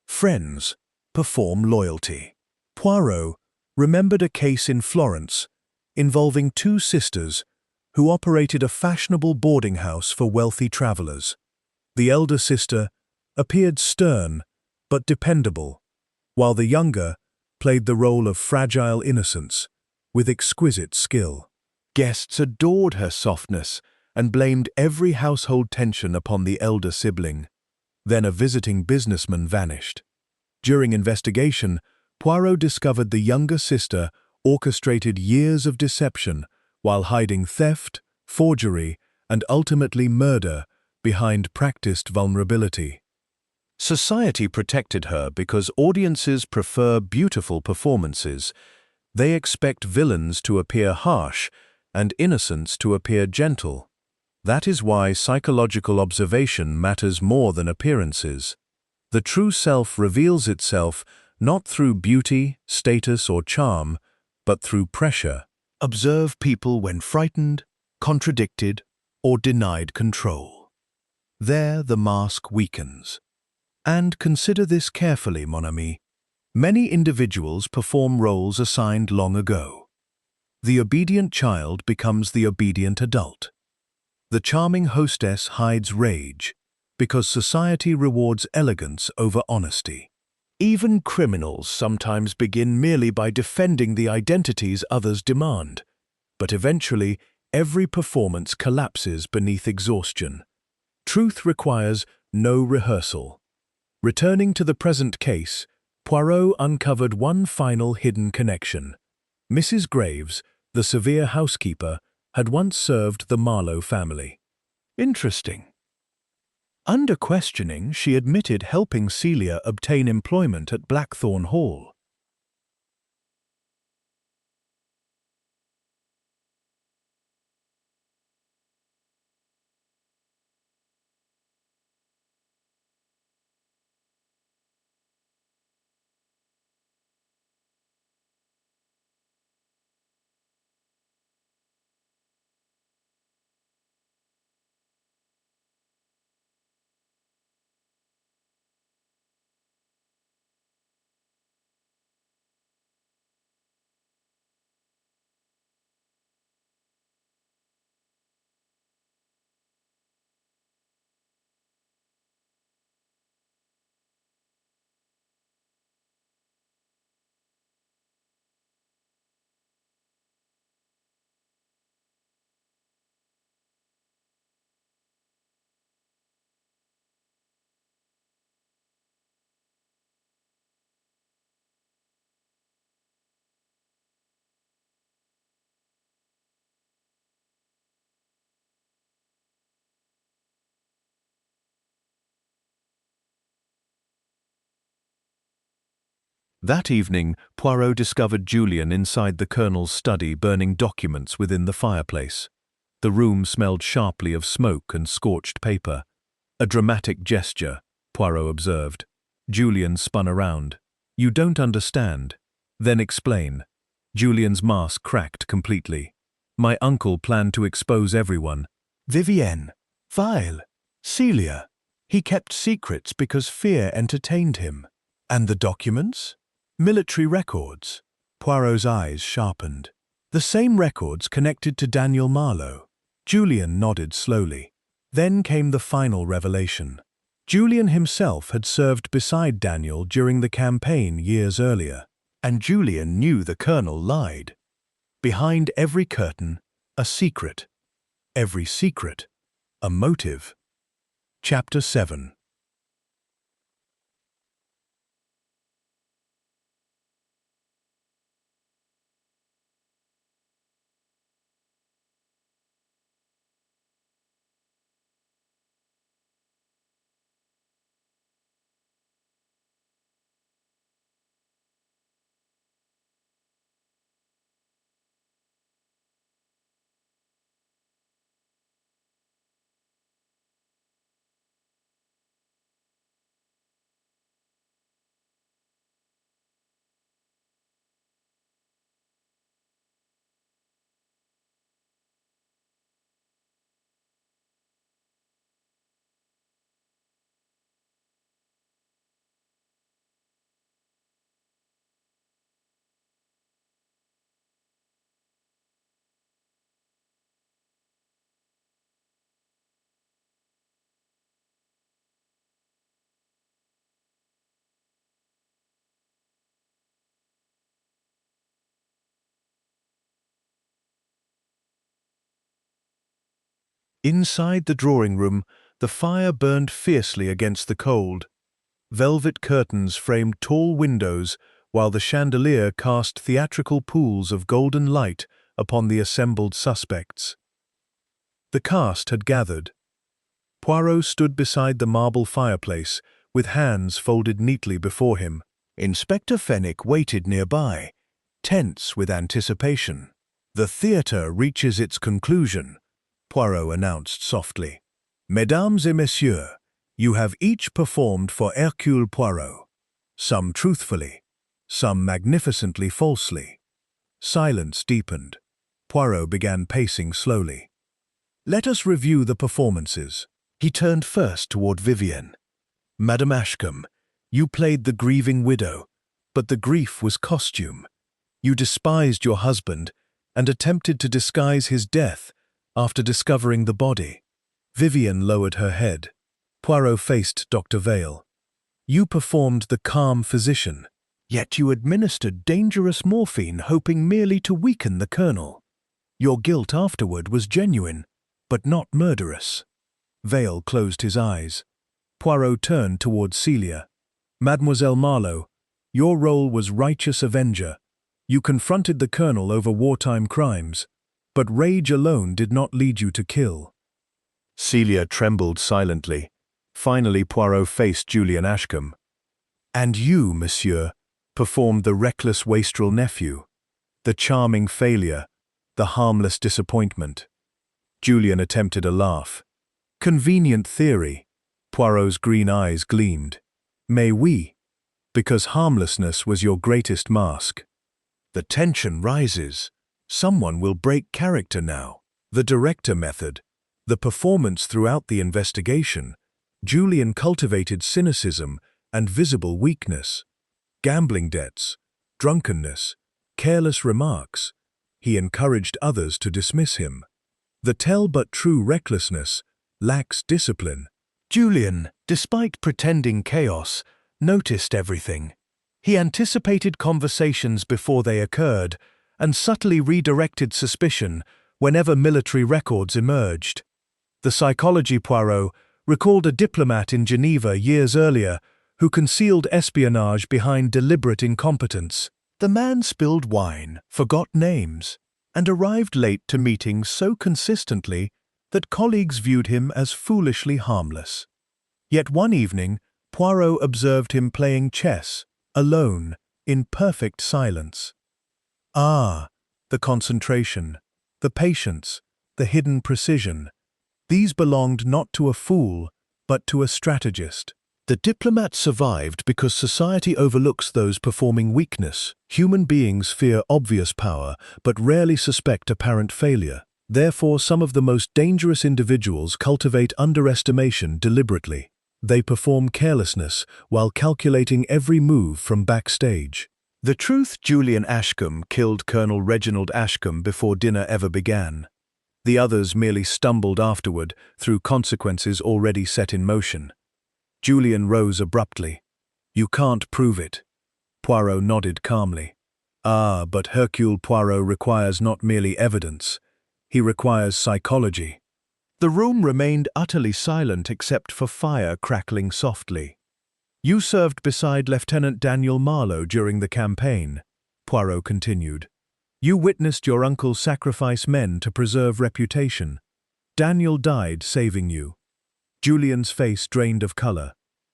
Friends perform loyalty. Poirot remembered a case in Florence involving two sisters who operated a fashionable boarding house for wealthy travelers. The elder sister appeared stern but dependable, while the younger played the role of fragile innocence with exquisite skill. Guests adored her softness and blamed every household tension upon the elder sibling. Then a visiting businessman vanished. During investigation, Poirot discovered the younger sister orchestrated years of deception while hiding theft, forgery, and ultimately murder behind practiced vulnerability. Society protected her because audiences prefer beautiful performances. They expect villains to appear harsh and innocents to appear gentle. That is why psychological observation matters more than appearances. The true self reveals itself not through beauty, status, or charm, but through pressure. Observe people when frightened, contradicted, or denied control. There the mask weakens. And consider this carefully, mon ami. Many individuals perform roles assigned long ago. The obedient child becomes the obedient adult. The charming hostess hides rage. because society rewards elegance over honesty. Even criminals sometimes begin merely by defending the identities others demand, but eventually every performance collapses beneath exhaustion. Truth requires no rehearsal. Returning to the present case, Poirot uncovered one final hidden connection. Mrs. Graves, the severe housekeeper, had once served the Marlowe family. Interesting. Under questioning, she admitted helping Celia obtain employment at Blackthorn Hall. That evening, Poirot discovered Julian inside the Colonel's study burning documents within the fireplace. The room smelled sharply of smoke and scorched paper. A dramatic gesture, Poirot observed. Julian spun around. "You don't understand." "Then explain." Julian's mask cracked completely. "My uncle planned to expose everyone." Vivienne. Vile. Celia. He kept secrets because fear entertained him. And the documents? Military records. Poirot's eyes sharpened. The same records connected to Daniel Marlowe. Julian nodded slowly. Then came the final revelation. Julian himself had served beside Daniel during the campaign years earlier, and Julian knew the Colonel lied. Behind every curtain, a secret. Every secret, a motive. Chapter 7. Inside the drawing room, the fire burned fiercely against the cold. Velvet curtains framed tall windows, while the chandelier cast theatrical pools of golden light upon the assembled suspects. The cast had gathered. Poirot stood beside the marble fireplace, with hands folded neatly before him. Inspector Fenwick waited nearby, tense with anticipation. "The theatre reaches its conclusion," Poirot announced softly. "Mesdames et messieurs, you have each performed for Hercule Poirot, some truthfully, some magnificently falsely." Silence deepened. Poirot began pacing slowly. "Let us review the performances." He turned first toward Vivienne. "Madame Ashcombe, you played the grieving widow, but the grief was costume. You despised your husband and attempted to disguise his death after discovering the body." Vivienne lowered her head. Poirot faced Dr. Vale. You performed the calm physician, yet you administered dangerous morphine hoping merely to weaken the colonel. Your guilt afterward was genuine, but not murderous. Vale closed his eyes. Poirot turned toward Celia. Mademoiselle Marlowe, your role was righteous avenger. You confronted the colonel over wartime crimes, but rage alone did not lead you to kill. Celia trembled silently. Finally, Poirot faced Julian Ashcombe. And you, monsieur, performed the reckless wastrel nephew, the charming failure, the harmless disappointment. Julian attempted a laugh. Convenient theory. Poirot's green eyes gleamed. Mais oui, because harmlessness was your greatest mask. The tension rises. Someone will break character now. The director method, the performance throughout the investigation. Julian cultivated cynicism and visible weakness. Gambling debts, drunkenness, careless remarks. He encouraged others to dismiss him. The tell but true recklessness lacks discipline. Julian, despite pretending chaos, noticed everything. He anticipated conversations before they occurred and subtly redirected suspicion whenever military records emerged. The psychology Poirot recalled a diplomat in Geneva years earlier who concealed espionage behind deliberate incompetence. The man spilled wine, forgot names, and arrived late to meetings so consistently that colleagues viewed him as foolishly harmless. Yet one evening, Poirot observed him playing chess, alone, in perfect silence. Ah, the concentration, the patience, the hidden precision. These belonged not to a fool, but to a strategist. The diplomat survived because society overlooks those performing weakness. Human beings fear obvious power, but rarely suspect apparent failure. Therefore, some of the most dangerous individuals cultivate underestimation deliberately. They perform carelessness while calculating every move from backstage. The truth: Julian Ashcombe killed Colonel Reginald Ashcombe before dinner ever began. The others merely stumbled afterward through consequences already set in motion. Julian rose abruptly. You can't prove it. Poirot nodded calmly. Ah, but Hercule Poirot requires not merely evidence. He requires psychology. The room remained utterly silent except for fire crackling softly. You served beside Lieutenant Daniel Marlowe during the campaign, Poirot continued. You witnessed your uncle sacrifice men to preserve reputation. Daniel died saving you. Julian's face drained of color.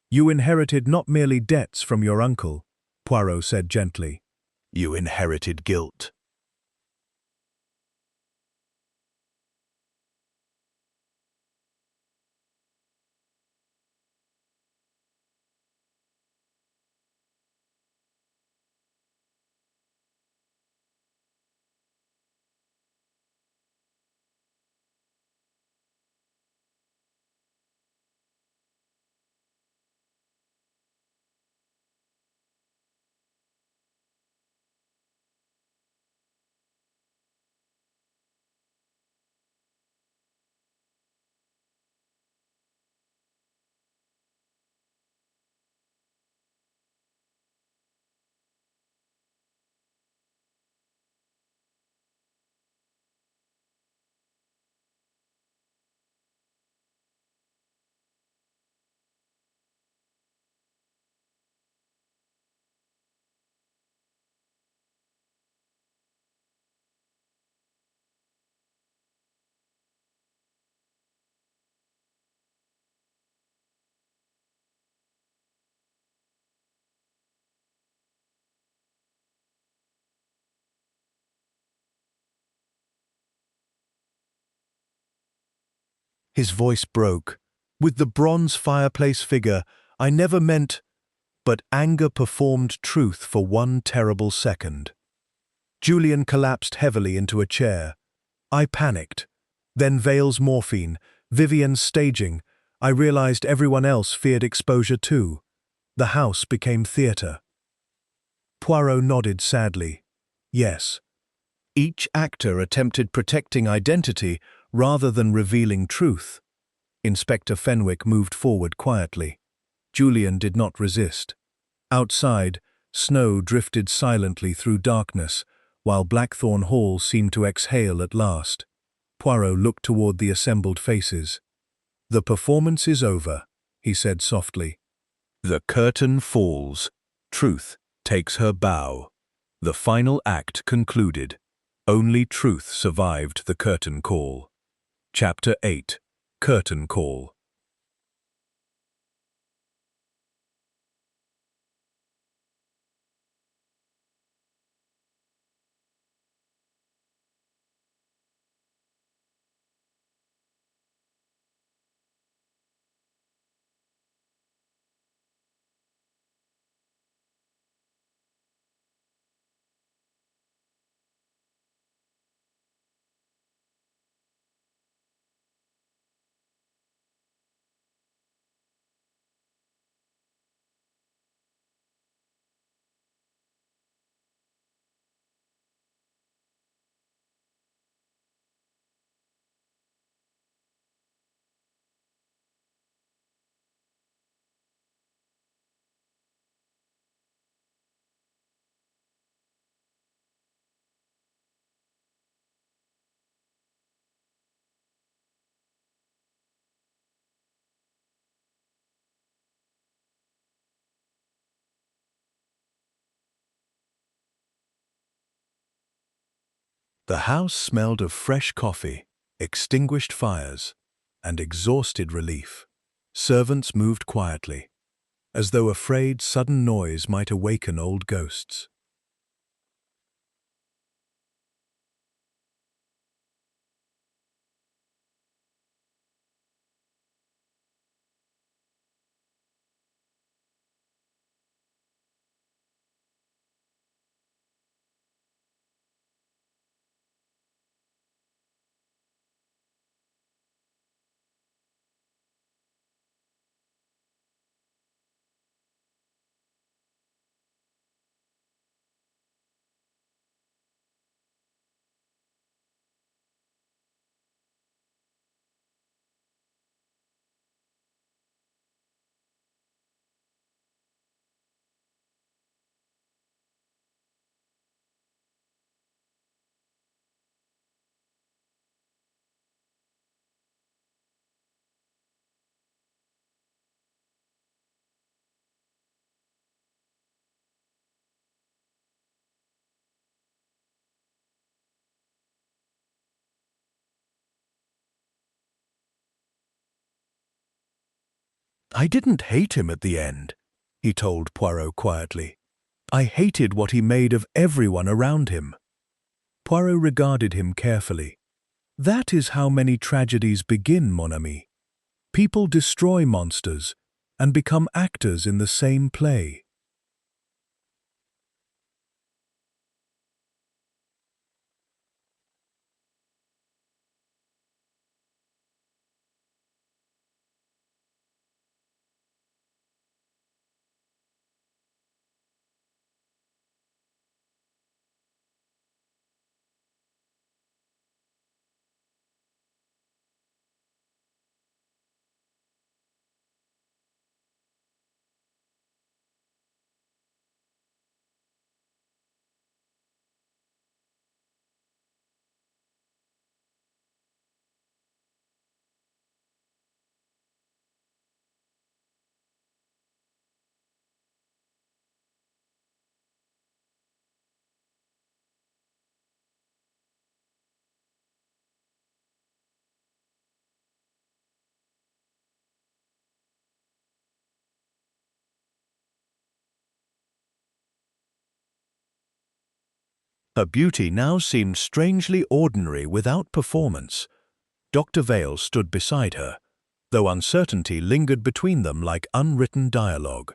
You inherited not merely debts from your uncle, Poirot said gently. You inherited guilt. His voice broke. With the bronze fireplace figure, I never meant, but anger performed truth for one terrible second. Julian collapsed heavily into a chair. I panicked. Then Vale's morphine, Vivian's staging. I realized everyone else feared exposure too. The house became theater. Poirot nodded sadly. Yes. Each actor attempted protecting identity rather than revealing truth. Inspector Fenwick moved forward quietly. Julian did not resist. Outside, snow drifted silently through darkness, while Blackthorn Hall seemed to exhale at last. Poirot looked toward the assembled faces. "The performance is over," he said softly. "The curtain falls. Truth takes her bow. The final act concluded. Only truth survived the curtain call." Chapter 8. Curtain Call. The house smelled of fresh coffee, extinguished fires, and exhausted relief. Servants moved quietly, as though afraid sudden noise might awaken old ghosts. "I didn't hate him at the end," he told Poirot quietly. "I hated what he made of everyone around him." Poirot regarded him carefully. "That is how many tragedies begin, mon ami. People destroy monsters and become actors in the same play." Her beauty now seemed strangely ordinary without performance. Dr. Vale stood beside her, though uncertainty lingered between them like unwritten dialogue.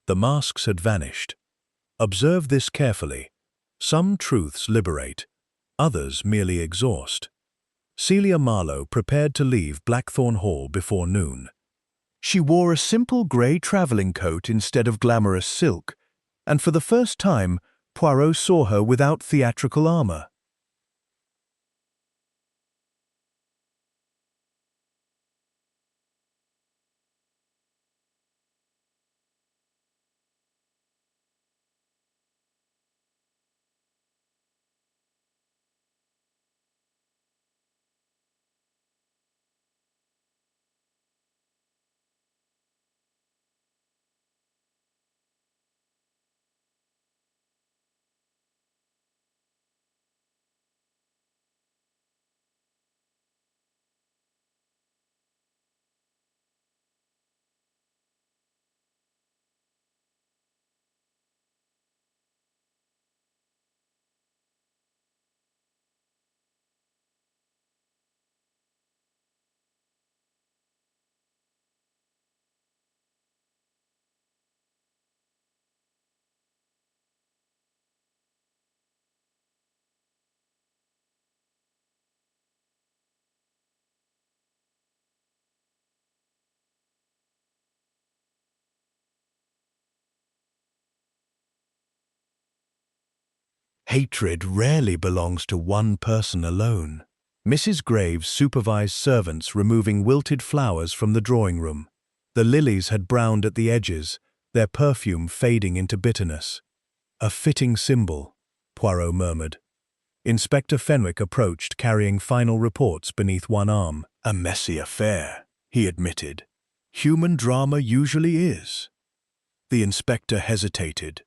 The masks had vanished. Observe this carefully. Some truths liberate, others merely exhaust. Celia Marlowe prepared to leave Blackthorn Hall before noon. She wore a simple grey travelling coat instead of glamorous silk, and for the first time Poirot saw her without theatrical armour. Hatred rarely belongs to one person alone. Mrs. Graves supervised servants removing wilted flowers from the drawing room. The lilies had browned at the edges, their perfume fading into bitterness. "A fitting symbol," Poirot murmured. Inspector Fenwick approached, carrying final reports beneath one arm. "A messy affair," he admitted. "Human drama usually is." The inspector hesitated.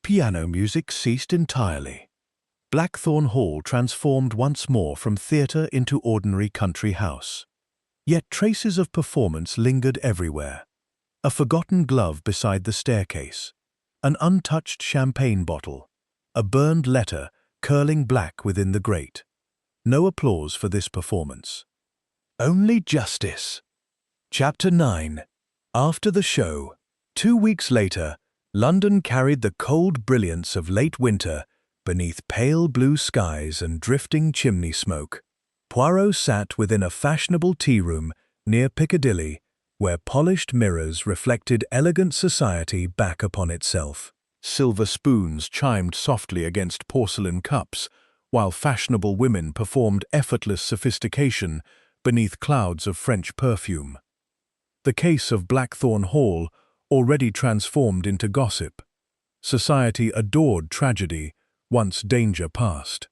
Piano music ceased entirely. Blackthorn Hall transformed once more from theatre into ordinary country house. Yet traces of performance lingered everywhere. A forgotten glove beside the staircase, an untouched champagne bottle, a burned letter curling black within the grate. No applause for this performance. Only justice. Chapter 9. After the show, 2 weeks later, London carried the cold brilliance of late winter beneath pale blue skies and drifting chimney smoke. Poirot sat within a fashionable tea-room near Piccadilly, where polished mirrors reflected elegant society back upon itself. Silver spoons chimed softly against porcelain cups, while fashionable women performed effortless sophistication beneath clouds of French perfume. The case of Blackthorn Hall already transformed into gossip. Society adored tragedy, once danger past.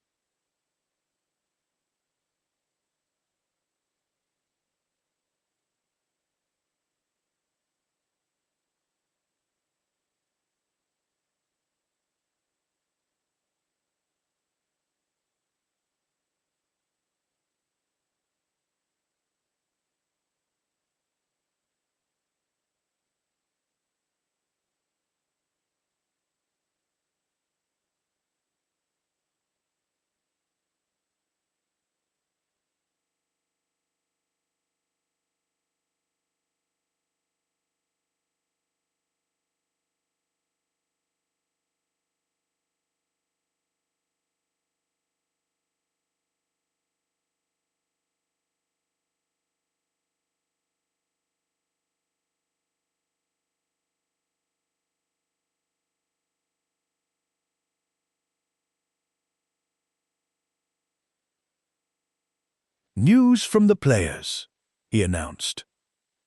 "News from the players," he announced.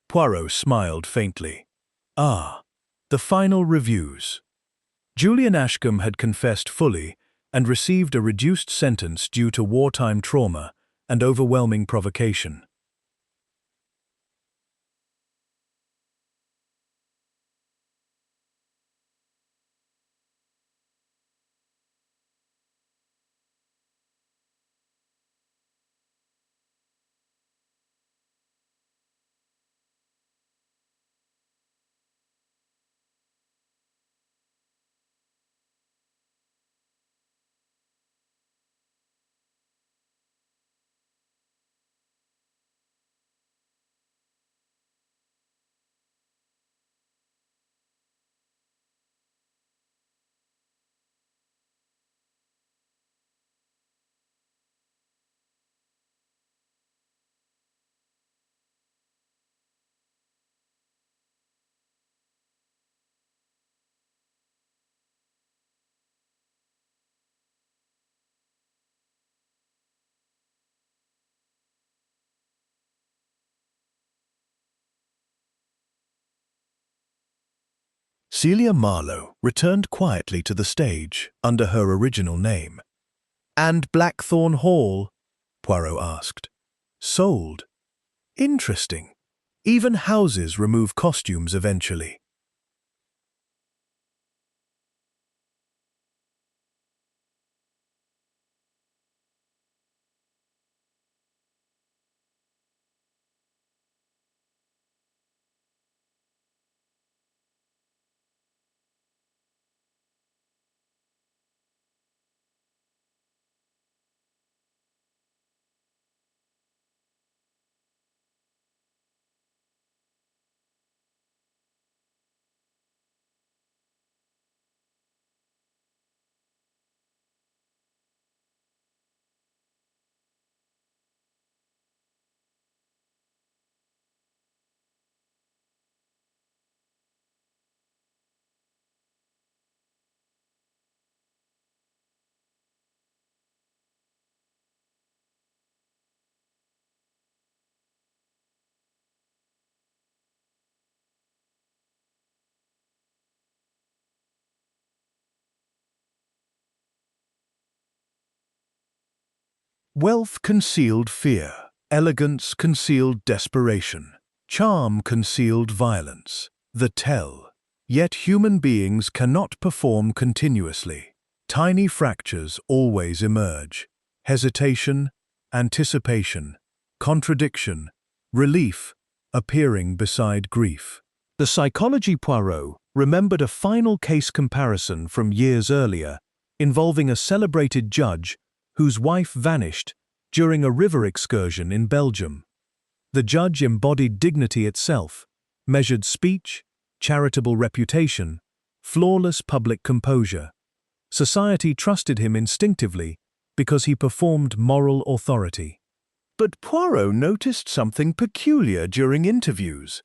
Poirot smiled faintly. "Ah, the final reviews." Julian Ashcombe had confessed fully and received a reduced sentence due to wartime trauma and overwhelming provocation. Celia Marlowe returned quietly to the stage under her original name. "And Blackthorn Hall?" Poirot asked. "Sold. Interesting. Even houses remove costumes eventually." Wealth concealed fear, elegance concealed desperation, charm concealed violence. The tell. Yet human beings cannot perform continuously. Tiny fractures always emerge. Hesitation, anticipation, contradiction, relief appearing beside grief. The psychology Poirot remembered a final case comparison from years earlier involving a celebrated judge whose wife vanished during a river excursion in Belgium. The judge embodied dignity itself, measured speech, charitable reputation, flawless public composure. Society trusted him instinctively because he performed moral authority. But Poirot noticed something peculiar during interviews.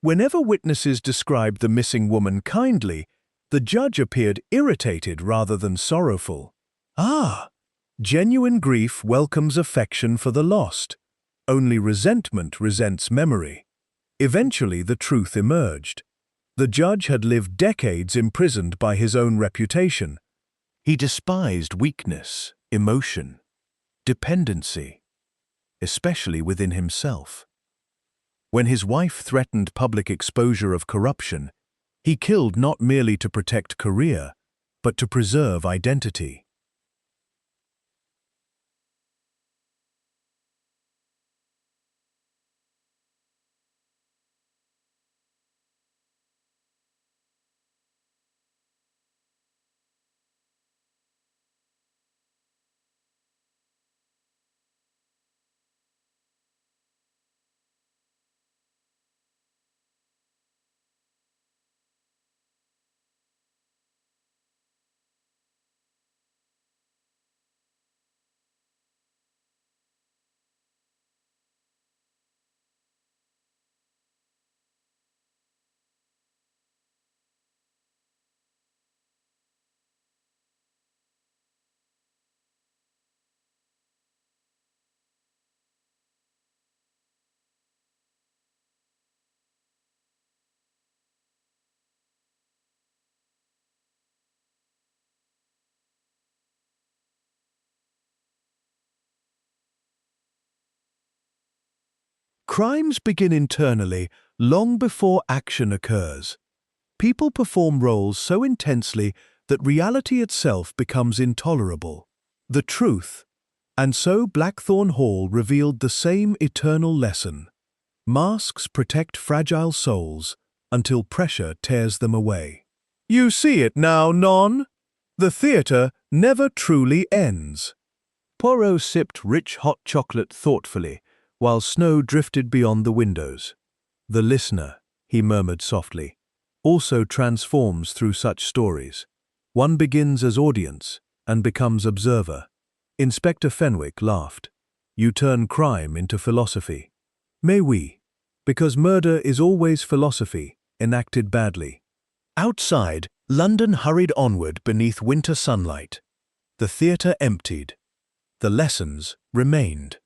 Whenever witnesses described the missing woman kindly, the judge appeared irritated rather than sorrowful. Ah! Genuine grief welcomes affection for the lost. Only resentment resents memory. Eventually the truth emerged. The judge had lived decades imprisoned by his own reputation. He despised weakness, emotion, dependency, especially within himself. When his wife threatened public exposure of corruption, he killed not merely to protect career, but to preserve identity. Crimes begin internally long before action occurs. People perform roles so intensely that reality itself becomes intolerable. The truth. And so Blackthorn Hall revealed the same eternal lesson. Masks protect fragile souls until pressure tears them away. You see it now, Non? The theatre never truly ends. Poirot sipped rich hot chocolate thoughtfully, while snow drifted beyond the windows. The listener, he murmured softly, also transforms through such stories. One begins as audience and becomes observer. Inspector Fenwick laughed. You turn crime into philosophy. Mais oui, because murder is always philosophy, enacted badly. Outside, London hurried onward beneath winter sunlight. The theatre emptied. The lessons remained.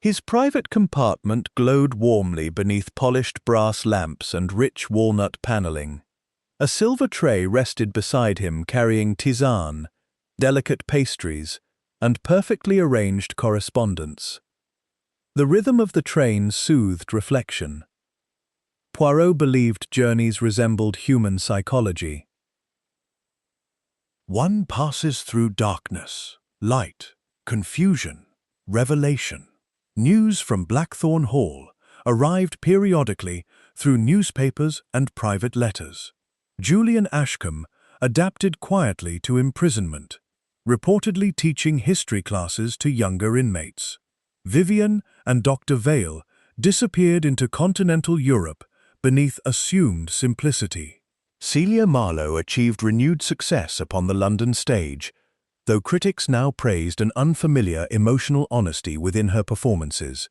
His private compartment glowed warmly beneath polished brass lamps and rich walnut paneling. A silver tray rested beside him carrying tisane, delicate pastries, and perfectly arranged correspondence. The rhythm of the train soothed reflection. Poirot believed journeys resembled human psychology. One passes through darkness, light, confusion, revelation. News from Blackthorn Hall arrived periodically through newspapers and private letters. Julian Ashcombe adapted quietly to imprisonment, reportedly teaching history classes to younger inmates. Vivian and Dr. Vale disappeared into continental Europe beneath assumed simplicity. Celia Marlowe achieved renewed success upon the London stage, though critics now praised an unfamiliar emotional honesty within her performances.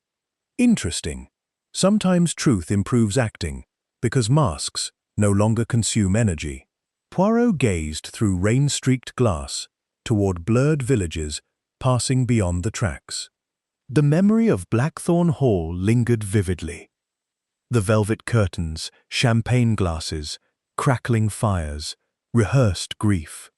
Interesting. Sometimes truth improves acting, because masks no longer consume energy. Poirot gazed through rain-streaked glass toward blurred villages passing beyond the tracks. The memory of Blackthorn Hall lingered vividly. The velvet curtains, champagne glasses, crackling fires, rehearsed grief.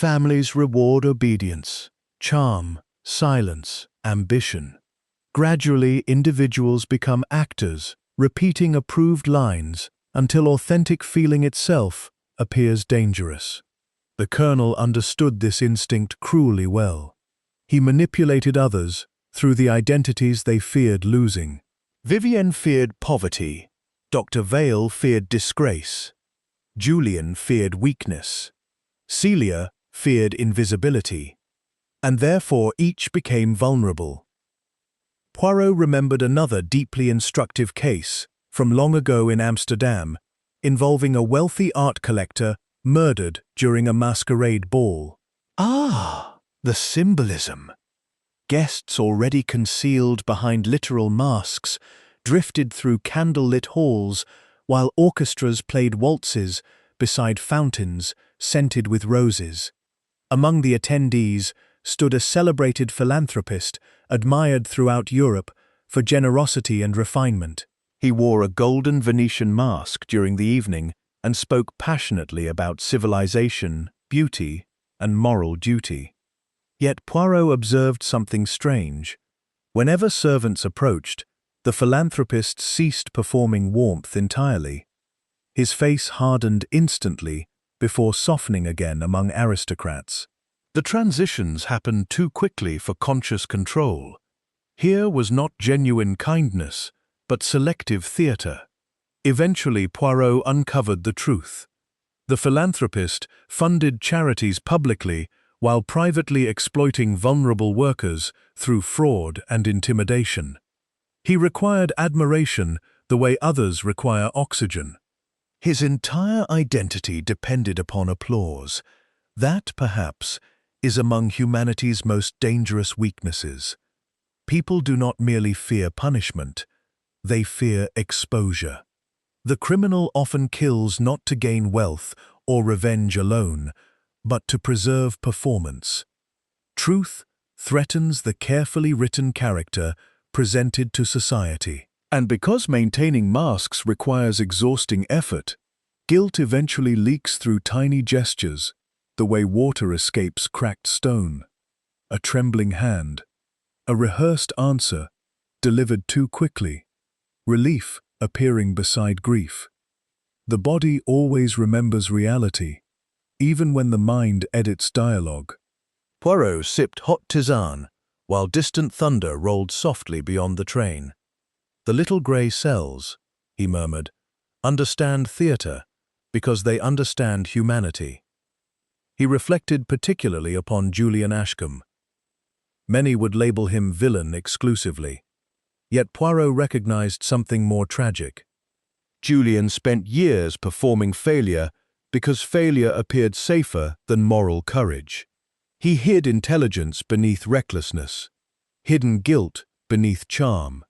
Families reward obedience, charm, silence, ambition. Gradually, individuals become actors, repeating approved lines until authentic feeling itself appears dangerous. The Colonel understood this instinct cruelly well. He manipulated others through the identities they feared losing. Vivienne feared poverty. Dr. Vale feared disgrace. Julian feared weakness. Celia feared invisibility, and therefore each became vulnerable. Poirot remembered another deeply instructive case from long ago in Amsterdam, involving a wealthy art collector murdered during a masquerade ball. Ah, the symbolism! Guests already concealed behind literal masks drifted through candlelit halls while orchestras played waltzes beside fountains scented with roses. Among the attendees stood a celebrated philanthropist admired throughout Europe for generosity and refinement. He wore a golden Venetian mask during the evening and spoke passionately about civilization, beauty, and moral duty. Yet Poirot observed something strange. Whenever servants approached, the philanthropist ceased performing warmth entirely. His face hardened instantly before softening again among aristocrats. The transitions happened too quickly for conscious control. Here was not genuine kindness, but selective theatre. Eventually, Poirot uncovered the truth. The philanthropist funded charities publicly while privately exploiting vulnerable workers through fraud and intimidation. He required admiration the way others require oxygen. His entire identity depended upon applause. That, perhaps, is among humanity's most dangerous weaknesses. People do not merely fear punishment, they fear exposure. The criminal often kills not to gain wealth or revenge alone, but to preserve performance. Truth threatens the carefully written character presented to society. And because maintaining masks requires exhausting effort, guilt eventually leaks through tiny gestures, the way water escapes cracked stone. A trembling hand, a rehearsed answer, delivered too quickly, relief appearing beside grief. The body always remembers reality, even when the mind edits dialogue. Poirot sipped hot tisane, while distant thunder rolled softly beyond the train. "The little grey cells," he murmured, "understand theatre because they understand humanity." He reflected particularly upon Julian Ashcombe. Many would label him villain exclusively, yet Poirot recognized something more tragic. Julian spent years performing failure because failure appeared safer than moral courage. He hid intelligence beneath recklessness, hidden guilt beneath charm.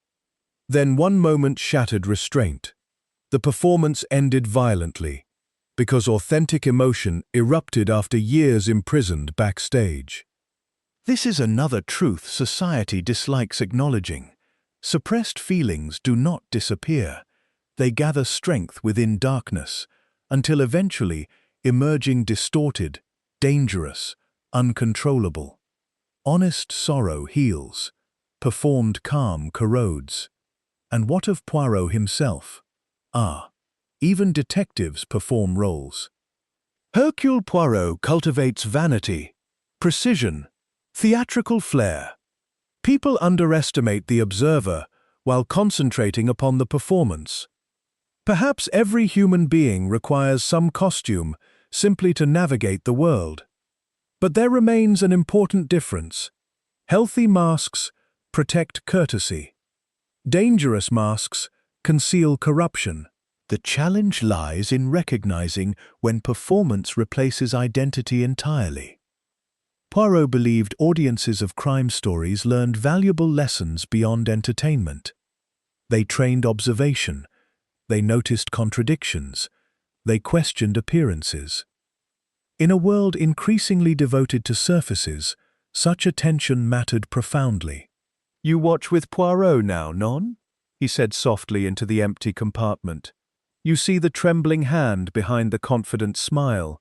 Then one moment shattered restraint. The performance ended violently, because authentic emotion erupted after years imprisoned backstage. This is another truth society dislikes acknowledging. Suppressed feelings do not disappear. They gather strength within darkness, until eventually emerging distorted, dangerous, uncontrollable. Honest sorrow heals. Performed calm corrodes. And what of Poirot himself? Even detectives perform roles. Hercule Poirot cultivates vanity, precision, theatrical flair. People underestimate the observer while concentrating upon the performance. Perhaps every human being requires some costume simply to navigate the world. But there remains an important difference. Healthy masks protect courtesy. Dangerous masks conceal corruption. The challenge lies in recognizing when performance replaces identity entirely. Poirot believed audiences of crime stories learned valuable lessons beyond entertainment. They trained observation. They noticed contradictions. They questioned appearances. In a world increasingly devoted to surfaces, such attention mattered profoundly. "You watch with Poirot now, non?" he said softly into the empty compartment. "You see the trembling hand behind the confident smile.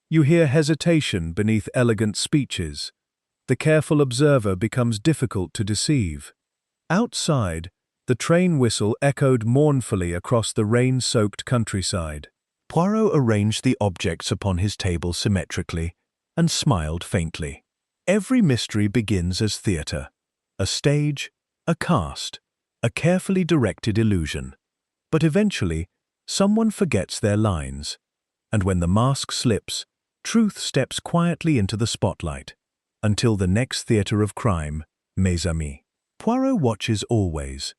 You hear hesitation beneath elegant speeches. The careful observer becomes difficult to deceive." Outside, the train whistle echoed mournfully across the rain-soaked countryside. Poirot arranged the objects upon his table symmetrically and smiled faintly. Every mystery begins as theatre, a stage, a cast, a carefully directed illusion. But eventually, someone forgets their lines, and when the mask slips, truth steps quietly into the spotlight. Until the next theatre of crime, mes amis. Poirot watches always,